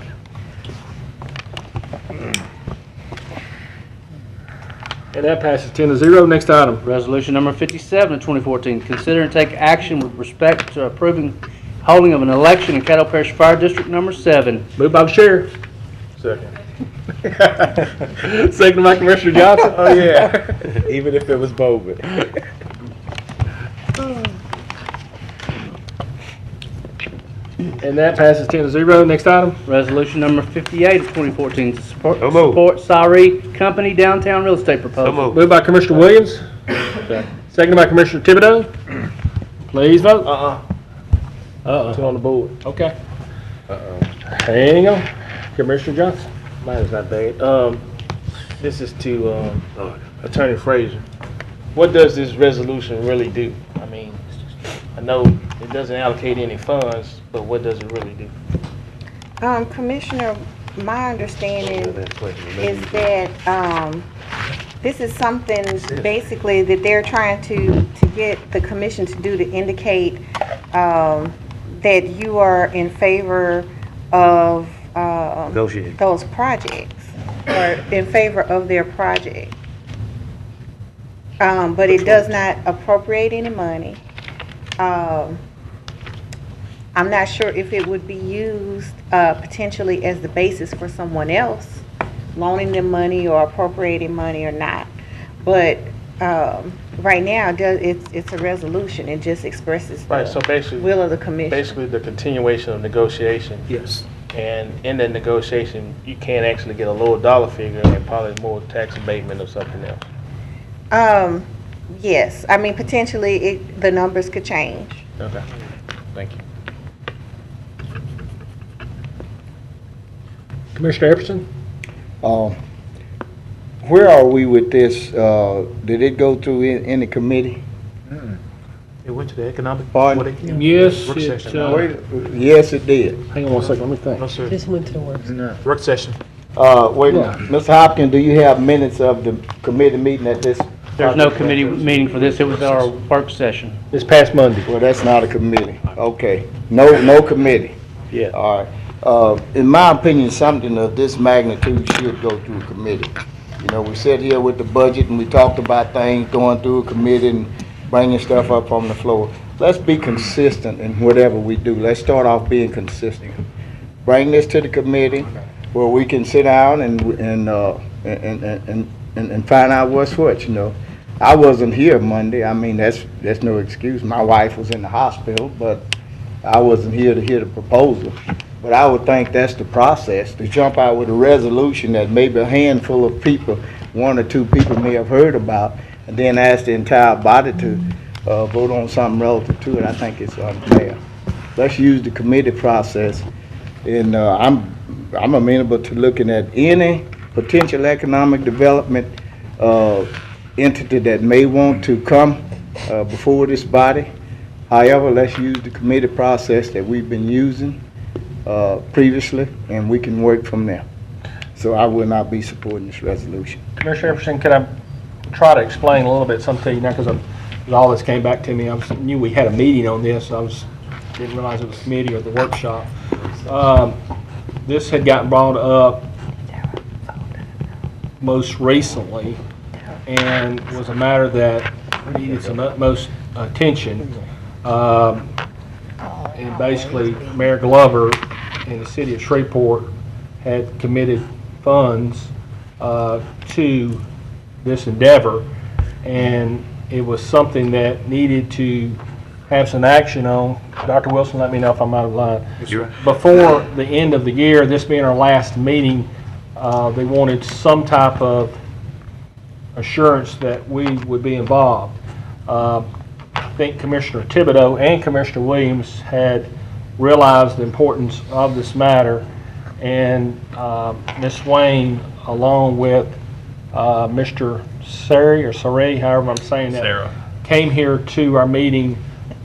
And that passes 10-0. Next item. Resolution number 57 of 2014, consider and take action with respect to approving holding of an election in Caddo Parish Fire District number 7. Moved by the chair. Second. Seconded by Commissioner Johnson. Oh, yeah. Even if it was Bowman. And that passes 10-0. Next item. Resolution number 58 of 2014, to support So moved. Sari Company downtown real estate So proposal. moved. Moved by Commissioner Williams. Seconded by Commissioner Thibodeau. Please vote. Two on the board. Okay. Hang on. Commissioner Johnson. Mine is not bad. This is to Attorney Frazier. What does this resolution really do? I mean, I know it doesn't allocate any funds, but what does it really do? Commissioner, my understanding is that this is something basically that they're trying to get the commission to do to indicate that you are in favor of those projects or in favor of their project. But it does not appropriate any money. I'm not sure if it would be used potentially as the basis for someone else loaning them money or appropriating money or not. But right now, it's a resolution. It just expresses the will of the commission. Basically, the continuation of negotiation. Yes. And in that negotiation, you can actually get a lower dollar figure and probably more tax abatement or something else. Yes. I mean, potentially, the numbers could change. Okay. Thank you. Commissioner Epperson? Where are we with this? Did it go through any committee? It went to the economic. Pardon? Yes, Work session. Yes, it did. Hang on one second, let me think. No, sir. This went to the work. Work session. Wait a minute. Mr. Hopkins, do you have minutes of the committee meeting at this? There's no committee meeting for this. It was our work session. This past Monday. Well, that's not a committee. Okay. No committee. Yeah. All right. In my opinion, something of this magnitude should go through a committee. You know, we sat here with the budget and we talked about things going through a committee and bringing stuff up on the floor. Let's be consistent in whatever we do. Let's start off being consistent. Bring this to the committee where we can sit down and find out what's what. You know, I wasn't here Monday. I mean, that's no excuse. My wife was in the hospital, but I wasn't here to hear the proposal. But I would think that's the process, to jump out with a resolution that maybe a handful of people, one or two people may have heard about, and then ask the entire body to vote on something relative to it. I think it's unfair. Let's use the committee process, and I'm amenable to looking at any potential economic development entity that may want to come before this body. However, let's use the committee process that we've been using previously, and we can work from there. So I will not be supporting this resolution. Commissioner Epperson, could I try to explain a little bit something to you now, because all this came back to me. I knew we had a meeting on this. Didn't realize it was a committee or the workshop. This had gotten brought up most recently and was a matter that needed some utmost attention. And basically, Mayor Glover in the city of Shreveport had committed funds to this endeavor, and it was something that needed to have some action on. Dr. Wilson, let me know if I'm out of line. Before the end of the year, this being our last meeting, they wanted some type of assurance that we would be involved. I think Commissioner Thibodeau and Commissioner Williams had realized the importance of this matter, and Ms. Swain, along with Mr. Sari, however I'm saying that, came here to our meeting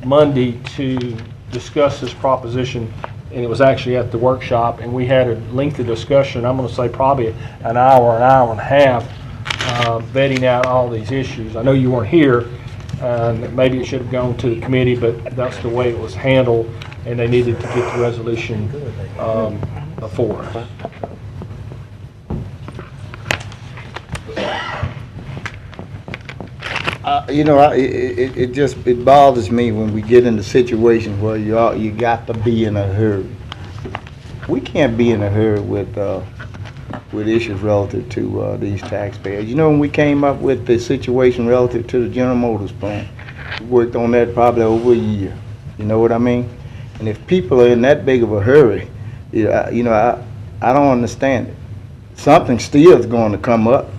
Monday to discuss this proposition, and it was actually at the workshop, and we had a lengthy discussion. I'm going to say probably an hour and a half, vetting out all these issues. I know you weren't here. Maybe it should have gone to the committee, but that's the way it was handled, and they needed to get the resolution before us. You know, it bothers me when we get into situations where you got to be in a hurry. We can't be in a hurry with issues relative to these taxpayers. You know, when we came up with the situation relative to the General Motors plant, we worked on that probably over a year. You know what I mean? And if people are in that big of a hurry, you know, I don't understand it. Something still is going to come up.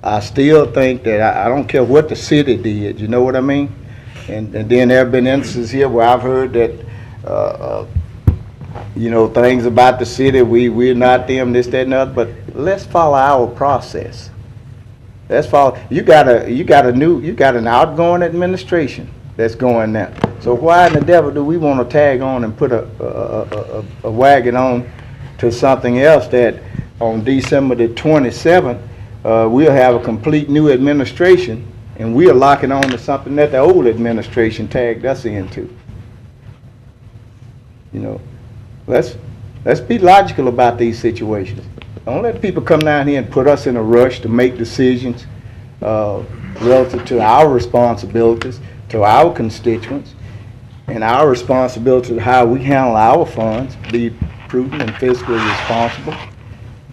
I still think that I don't care what the city did, you know what I mean? And then there have been instances here where I've heard that you know, things about the city, we're not them, this, that, and other, but let's follow our process. Let's follow, you got an outgoing administration that's going now. So why in the devil do we want to tag on and put a wagon on to something else that on December the 27th, we'll have a complete new administration, and we're locking on to something that the old administration tagged us into. You know, let's be logical about these situations. Don't let people come down here and put us in a rush to make decisions relative to our responsibilities, to our constituents, and our responsibility to how we handle our funds, be prudent and fiscally responsible.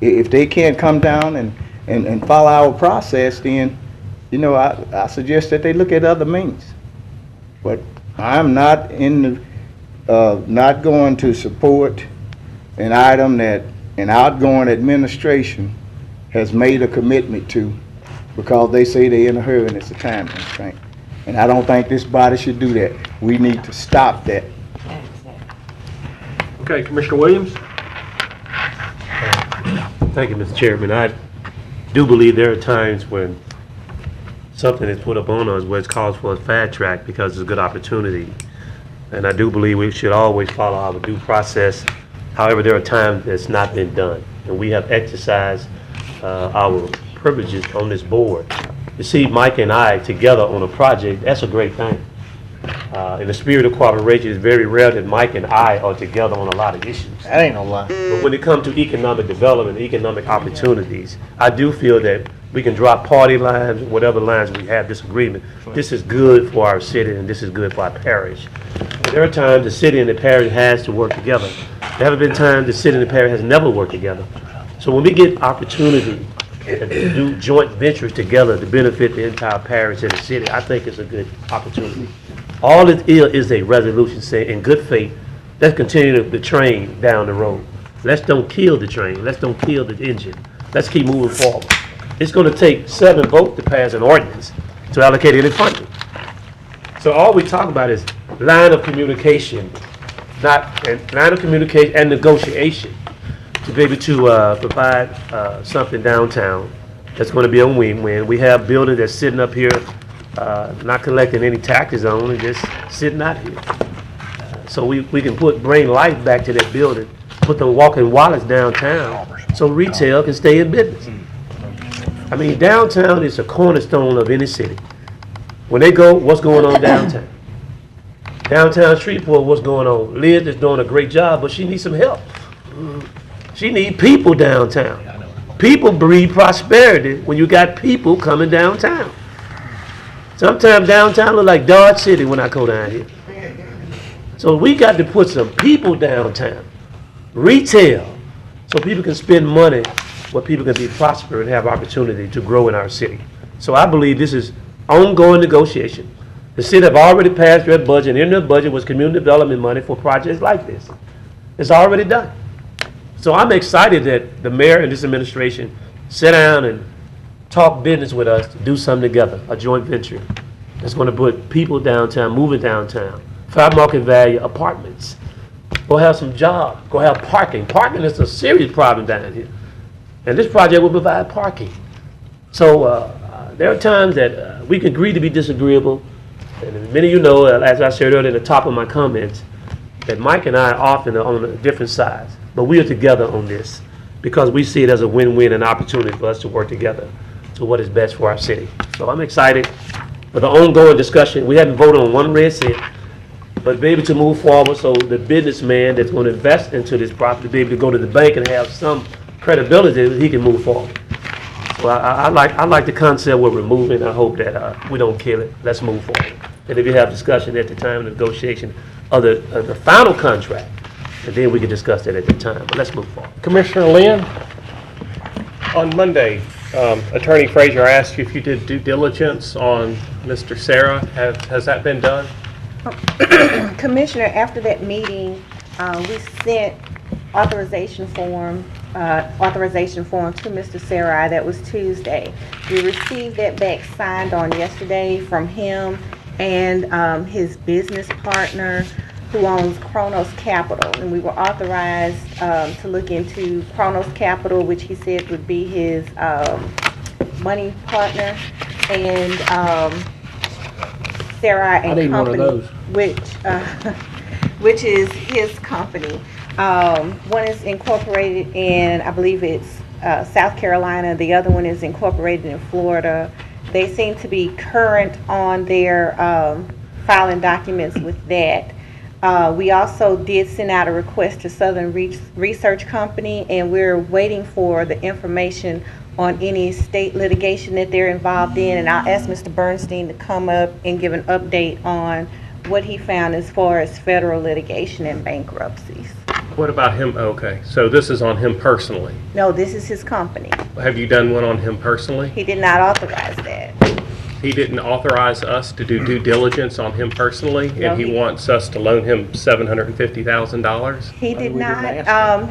If they can't come down and follow our process, then, you know, I suggest that they look at other means. But I'm not not going to support an item that an outgoing administration has made a commitment to because they say they're in a hurry and it's a time constraint. And I don't think this body should do that. We need to stop that. Okay, Commissioner Williams? Thank you, Mr. Chairman. I do believe there are times when something is put up on us where it's called for a fast track because it's a good opportunity. And I do believe we should always follow our due process. However, there are times that's not been done. And we have exercised our privileges on this board. To see Mike and I together on a project, that's a great thing. In the spirit of cooperation, it's very rare that Mike and I are together on a lot of issues. That ain't no lie. But when it comes to economic development, economic opportunities, I do feel that we can drop party lines, whatever lines we have disagreement. This is good for our city and this is good for our parish. There are times the city and the parish has to work together. There have been times the city and the parish has never worked together. So when we get opportunity to do joint ventures together to benefit the entire parish and the city, I think it's a good opportunity. All it is a resolution saying, in good faith, let's continue the train down the road. Let's don't kill the train. Let's don't kill the engine. Let's keep moving forward. It's going to take 7 votes to pass an ordinance to allocate any funding. So all we talk about is line of communication, line of communication and negotiation to be able to provide something downtown that's going to be a win-win. We have buildings that's sitting up here not collecting any taxes on and just sitting out here. So we can bring life back to that building, put them walking wallets downtown so retail can stay in business. I mean, downtown is a cornerstone of any city. When they go, what's going on downtown? Downtown Shreveport, what's going on? Liz is doing a great job, but she needs some help. She needs people downtown. People breed prosperity when you got people coming downtown. Sometimes downtown look like Dodge City when I go down here. So we got to put some people downtown, retail, so people can spend money where people can be prosperous and have opportunity to grow in our city. So I believe this is ongoing negotiation. The city have already passed their budget, and in their budget was community development money for projects like this. It's already done. So I'm excited that the mayor and this administration sit down and talk business with us to do something together, a joint venture that's going to put people downtown, moving downtown, fair market value apartments, go have some jobs, go have parking. Parking is a serious problem down here. And this project will provide parking. So there are times that we can agree to be disagreeable. And many of you know, as I said earlier at the top of my comments, that Mike and I often are on different sides. But we are together on this because we see it as a win-win and opportunity for us to work together to what is best for our city. So I'm excited for the ongoing discussion. We haven't voted on one red cent, but be able to move forward so the businessman that's going to invest into this property be able to go to the bank and have some credibility that he can move forward. So I like the concept we're removing. I hope that we don't kill it. Let's move forward. And if you have discussion at the time of negotiation of the final contract, and then we can discuss that at the time. But let's move forward. Commissioner Lynn? On Monday, Attorney Frazier asked you if you did due diligence on Mr. Sarah. Has that been done? Commissioner, after that meeting, we sent authorization form to Mr. Sarai. That was Tuesday. We received that back signed on yesterday from him and his business partner. who owns Kronos Capital, and we were authorized to look into Kronos Capital, which he said would be his money partner, and Sarah and I need one of Company, those. which is his company. One is incorporated in, I believe it's South Carolina. The other one is incorporated in Florida. They seem to be current on their filing documents with that. We also did send out a request to Southern Research Company, and we're waiting for the information on any state litigation that they're involved in. And I'll ask Mr. Bernstein to come up and give an update on what he found as far as federal litigation and bankruptcies. What about him? Okay, so this is on him personally. No, this is his company. Have you done one on him personally? He did not authorize that. He didn't authorize us to do due diligence on him personally, No, and he he- wants us to loan him $750,000? He did not.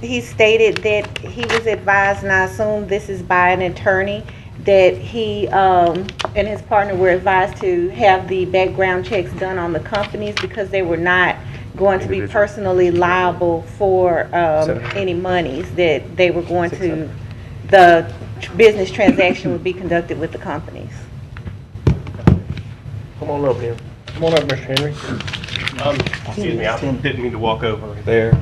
He stated that he was advised, and I assume this is by an attorney, that he and his partner were advised to have the background checks done on the companies because they were not going to be personally liable for any monies that they were going to, the business transaction would be conducted with the companies. Come on up here. Come on up, Mr. Henry. Excuse me, I didn't mean to walk over there.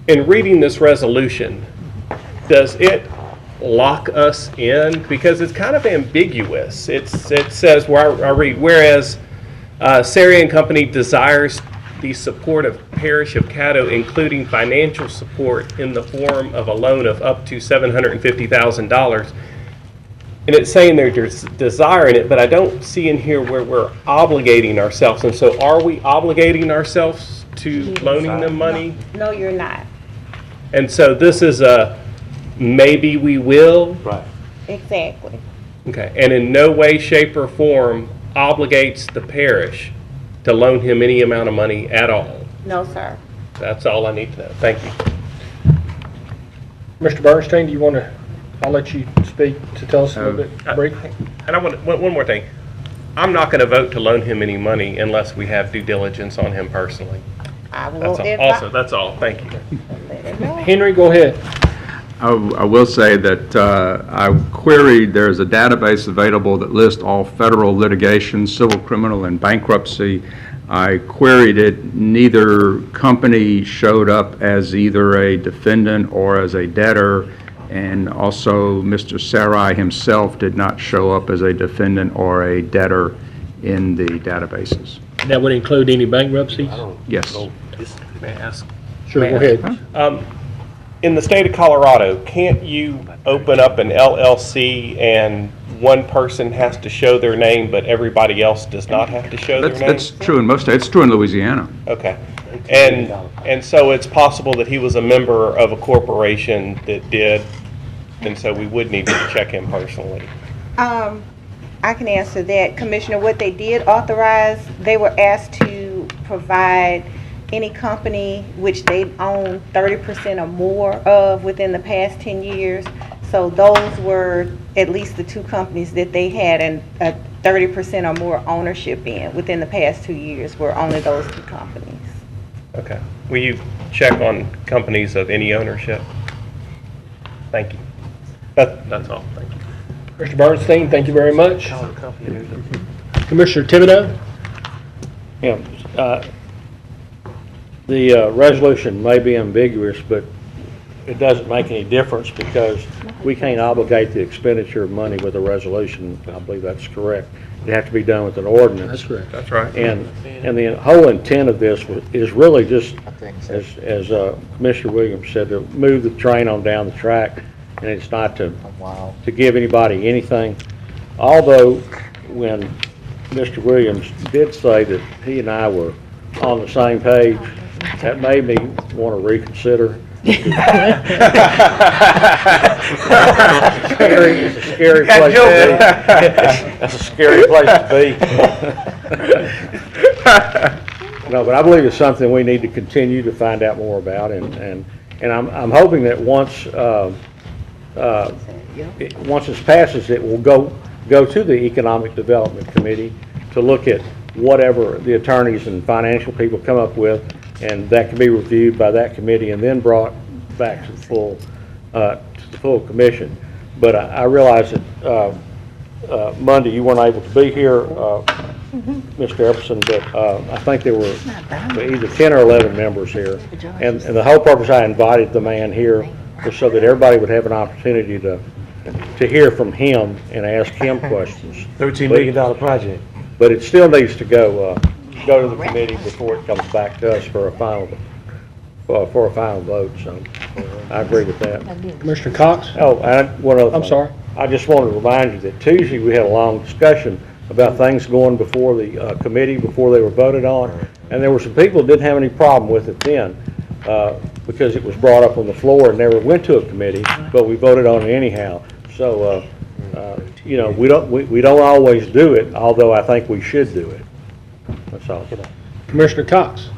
In reading this resolution, does it lock us in? Because it's kind of ambiguous. It says, where I read, whereas Sarah and Company desires the support of Parish of Caddo, including financial support in the form of a loan of up to $750,000. And it's saying they're desiring it, but I don't see in here where we're obligating ourselves. And so are we obligating ourselves to loaning them money? No, you're not. And so this is a maybe we will? Right. Exactly. Okay, and in no way, shape, or form obligates the parish to loan him any amount of money at all. No, sir. That's all I need to know. Thank you. Mr. Bernstein, do you want to, I'll let you speak to tell us a little bit briefly. And I want one more thing. I'm not going to vote to loan him any money unless we have due diligence on him personally. I will. That's all. Thank you. Henry, go ahead. I will say that I queried, there's a database available that lists all federal litigation, civil, criminal, and bankruptcy. I queried it. Neither company showed up as either a defendant or as a debtor, and also Mr. Sarai himself did not show up as a defendant or a debtor in the databases. That would include any bankruptcy? Yes. May I ask? Sure, go ahead. In the state of Colorado, can't you open up an LLC and one person has to show their name, but everybody else does not have to show their name? That's true in most states. It's true in Louisiana. Okay. And so it's possible that he was a member of a corporation that did, and so we would need to check him personally. I can answer that, Commissioner. What they did authorize, they were asked to provide any company which they own 30% or more of within the past 10 years. So those were at least the two companies that they had and 30% or more ownership in within the past 2 years were only those two companies. Okay. Will you check on companies of any ownership? Thank you. That's all. Thank you. Mr. Bernstein, thank you very much. Commissioner Thibodeau? Yeah, the resolution may be ambiguous, but it doesn't make any difference because we can't obligate the expenditure of money with a resolution. I believe that's correct. It has to be done with an ordinance. That's correct. That's right. And the whole intent of this is really just, as Commissioner Williams said, to move the train on down the track, and it's not to give anybody anything. Although, when Mr. Williams did say that he and I were on the same page, that made me want to reconsider. It's a scary place to be. That's a scary place to be. No, but I believe it's something we need to continue to find out more about, and I'm hoping that once once it passes, it will go to the Economic Development Committee to look at whatever the attorneys and financial people come up with, and that can be reviewed by that committee and then brought back to the full commission. But I realize that Monday you weren't able to be here, Mr. Epperson, but I think there were either 10 or 11 members here. And the whole purpose I invited the man here was so that everybody would have an opportunity to hear from him and ask him questions. $13 million project. But it still needs to go to the committee before it comes back to us for a final vote. So I agree with that. Commissioner Cox? Oh, and one other thing. I'm sorry. I just wanted to remind you that Tuesday we had a long discussion about things going before the committee before they were voted on, and there were some people that didn't have any problem with it then because it was brought up on the floor and never went to a committee, but we voted on it anyhow. So you know, we don't always do it, although I think we should do it. That's all. Commissioner Cox?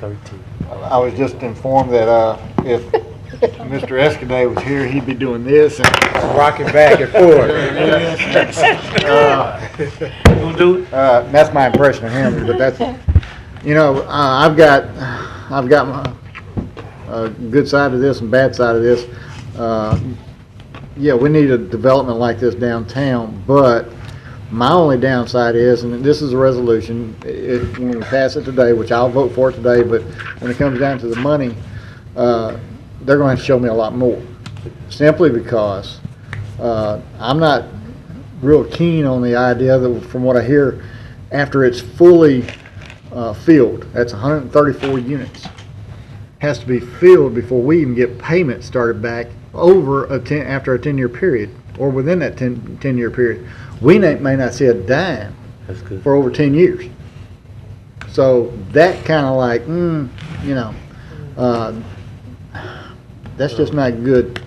I was just informed that if Mr. Escaday was here, he'd be doing this and rocking back and forth. You gonna do it? That's my impression of him, but that's, you know, I've got my good side of this and bad side of this. Yeah, we need a development like this downtown, but my only downside is, and this is a resolution, when we pass it today, which I'll vote for it today, but when it comes down to the money, they're going to have to show me a lot more, simply because I'm not real keen on the idea that, from what I hear, after it's fully filled, that's 134 units, has to be filled before we even get payments started back over after a 10-year period, or within that 10-year period. We may not see a dime for over 10 years. So that kind of like, you know, that's just not a good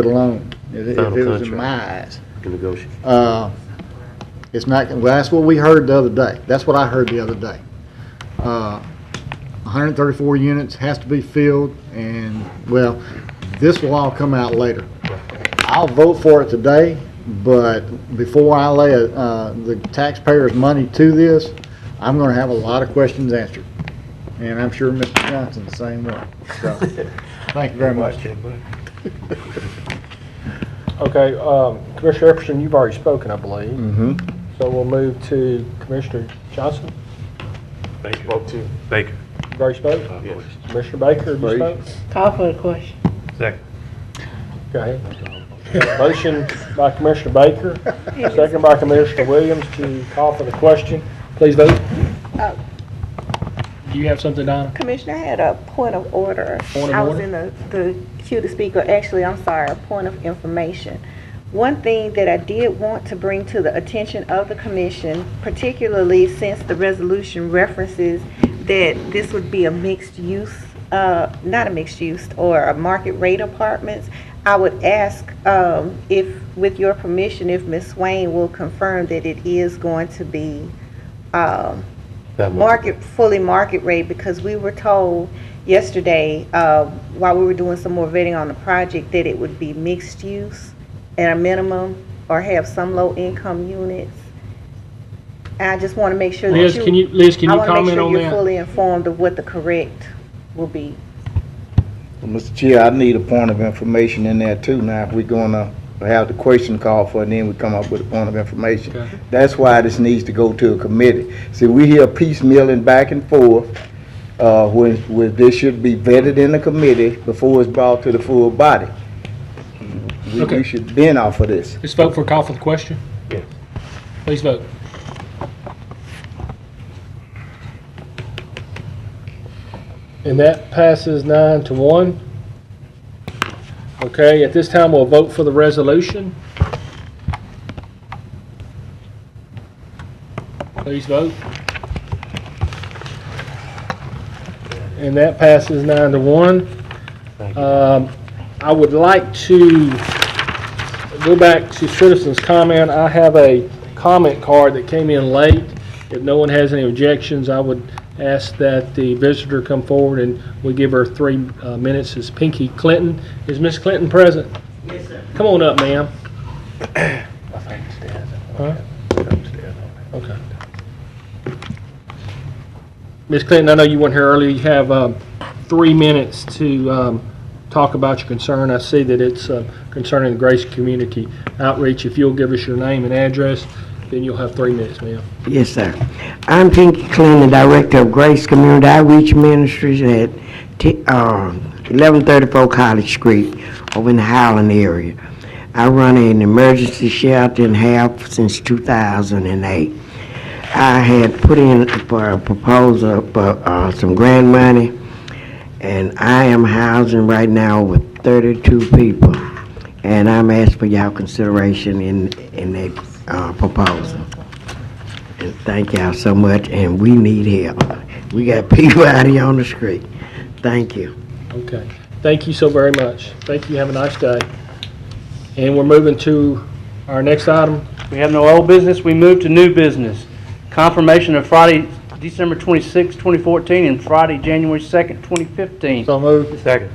loan, if it was in my eyes. It's not, well, that's what we heard the other day. That's what I heard the other day. 134 units has to be filled, and, well, this will all come out later. I'll vote for it today, but before I lay the taxpayers' money to this, I'm going to have a lot of questions answered. And I'm sure Mr. Johnson's the same way. So, thank you very much. Okay, Commissioner Epperson, you've already spoken, I believe. Mm-hmm. So we'll move to Commissioner Johnson. Thank you. Vote two. Thank you. You've already spoke? Yes. Commissioner Baker, have you spoke? Call for the question. Second. Go ahead. Motion by Commissioner Baker, second by Commissioner Williams to call for the question. Please vote. Do you have something, Donna? Commissioner, I had a point of order. Point of I was order? in the queue to speak, or actually, I'm sorry, a point of information. One thing that I did want to bring to the attention of the commission, particularly since the resolution references that this would be a mixed use, not a mixed use, or a market rate apartments, I would ask if, with your permission, if Ms. Swain will confirm that it is going to be fully market rate, because we were told yesterday while we were doing some more vetting on the project that it would be mixed use at a minimum, or have some low income units. And I just want to make sure that Liz, can you comment on you're that? fully informed of what the correct will be. Well, Mr. Chair, I need a point of information in there too. Now, if we're gonna have the question called for, and then we come up with a point of information. Okay. That's why this needs to go to a committee. See, we hear piecemealing back and forth, when this should be vetted in a committee before it's brought to the full body. We should bend off of this. Let's vote for a call for the question. Yes. Please vote. And that passes 9-1. Okay, at this time we'll vote for the resolution. Please vote. And that passes 9-1. I would like to go back to citizens' comment. I have a comment card that came in late. If no one has any objections, I would ask that the visitor come forward and we give her 3 minutes. It's Pinky Clinton. Is Miss Clinton present? Yes, sir. Come on up, ma'am. Huh? Okay. Ms. Clinton, I know you weren't here earlier. You have 3 minutes to talk about your concern. I see that it's concerning the Grace Community Outreach. If you'll give us your name and address, then you'll have 3 minutes, ma'am. Yes, sir. I'm Pinky Clinton, the Director of Grace Community Outreach Ministries at 1134 College Street over in the Highland area. I run an emergency shelter and have since 2008. I had put in a proposal for some grant money, and I am housing right now with 32 people, and I'm asking for y'all consideration in that proposal. And thank y'all so much, and we need help. We got people out here on the street. Thank you. Okay. Thank you so very much. Thank you. Have a nice day. And we're moving to our next item. We have no old business. We move to new business. Confirmation of Friday, December 26, 2014, and Friday, January 2nd, 2015. So moved. Second.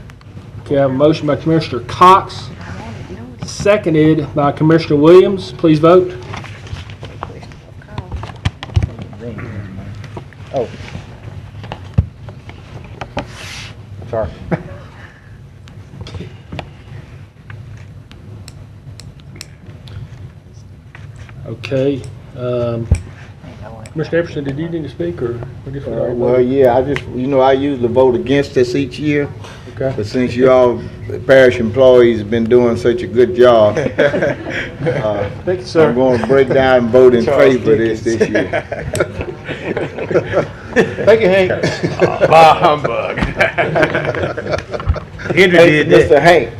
Okay, I have a motion by Commissioner Cox, seconded by Commissioner Williams. Please vote. Oh. Sorry. Okay. Mr. Epperson, did you need to speak, or we just already Well, voted? yeah, I usually vote against this each year, Okay. but since you all parish employees have been doing such a good job, Thank you, sir. I'm going to break down and vote in favor of this year. Thank you, Hank. Bah humbug. Henry did that. Mr. Hank.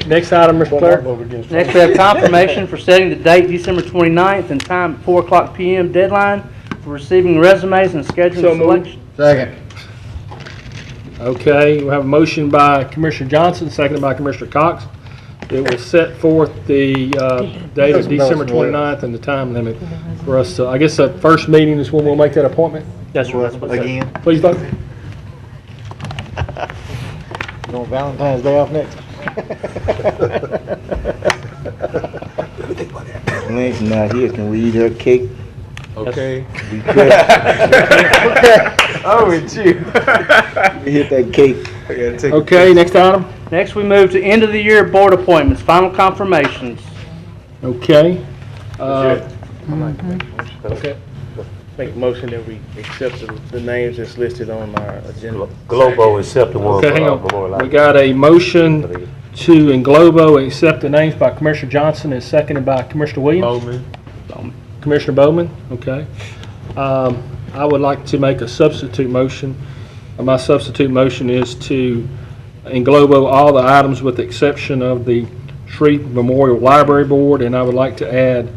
Next item, Mr. Clerk. Next, we have confirmation for setting the date December 29th and time at 4:00 p.m. deadline for receiving resumes and scheduling selection. Second. Okay, we have a motion by Commissioner Johnson, seconded by Commissioner Cox. It will set forth the date of December 29th and the time limit for us. I guess the first meeting is when we'll make that appointment. Yes, sir. That's what it says. Again. Please vote. You want Valentine's Day off next? Lynn's not here, can we eat her cake? Okay. We could. Oh, with you. We hit that cake. Okay, next item. Next, we move to end of the year board appointments, final confirmations. Okay. Okay. Make a motion that we accept the names that's listed on our agenda. Globo accept the one Okay, for hang Memorial on. We Life. got a motion to in Globo accept the names by Commissioner Johnson and seconded by Commissioner Williams. Bowman. Commissioner Bowman, okay. I would like to make a substitute motion. My substitute motion is to in Globo all the items with the exception of the Shreve Memorial Library Board, and I would like to add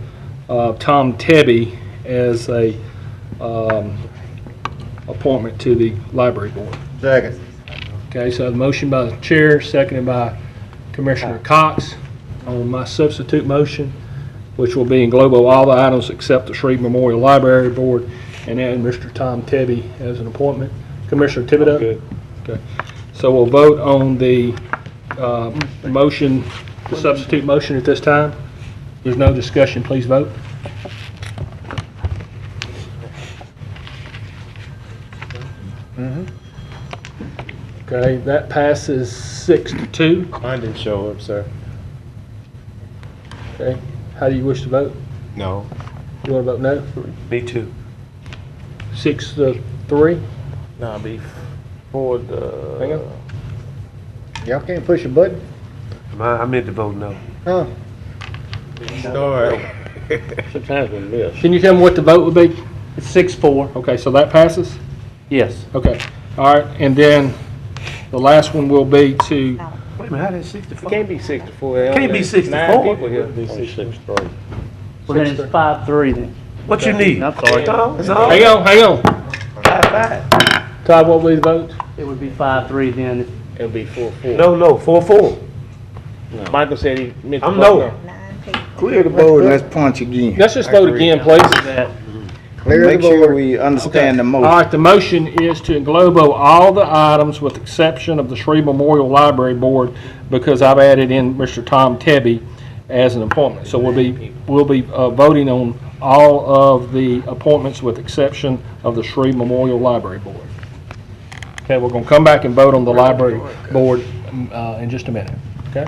Tom Tebby as a appointment to the Library Board. Second. Okay, so the motion by the chair, seconded by Commissioner Cox on my substitute motion, which will be in Globo all the items except the Shreve Memorial Library Board, and add Mr. Tom Tebby as an appointment. Commissioner Thibodeau? Good. Okay. So we'll vote on the motion, the substitute motion at this time. There's no discussion, please vote. Okay, that passes 6-2. Mine didn't show up, sir. Okay, how do you wish to vote? No. You want to vote no? Me too. 6-3? Nah, before the. Hang on. Y'all can't push a button? I meant to vote no. Huh? Story. Sometimes we miss. Can you tell me what the vote would be? It's 6-4. Okay, so that passes? Yes. Okay, all right, and then the last one will be to, Wait a minute, how did 64? It can't be 64. Can't be 64. 9 people here. 6-3. Well, then it's 5-3 then. What you need? I'm sorry. That's all. hang on. 5-5. Todd, what will be the vote? It would be 5-3 then. It'll be 4-4. No, 4-4. Michael said he meant to I'm vote no. no. Clear the board, let's punch again. Let's just vote again, please. That Clear the Make sure board. we understand the All motion. right, the motion is to englobo all the items with exception of the Shreve Memorial Library Board, because I've added in Mr. Tom Tebby as an appointment. So we'll be voting on all of the appointments with exception of the Shreve Memorial Library Board. Okay, we're going to come back and vote on the library board in just a minute. Okay?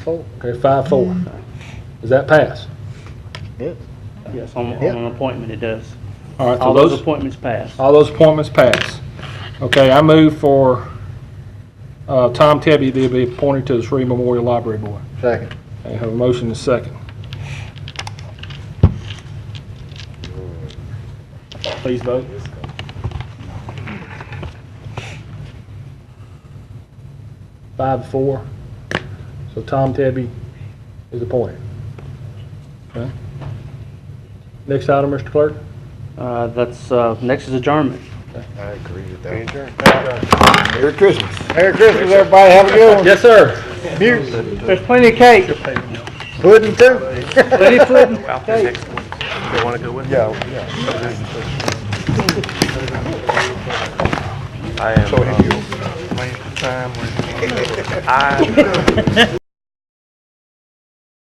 Okay, 5-4. Does that pass? Yes, on an appointment it does. All right, so All those appointments pass. all those appointments pass. Okay, I move for Tom Tebby to be appointed to the Shreve Memorial Library Board. Second. I have a motion and a second. Please vote. Five to 4. So Tom Tebby is appointed. Okay. Next item, Mr. Clerk. Next is adjournment. I agree with that. Merry Christmas. Merry Christmas, everybody. Have a good one. Yes, sir. There's plenty of cake. Pudding too. Plenty of pudding. Cake. They want to go with it? Yeah. I am. So have you? Time.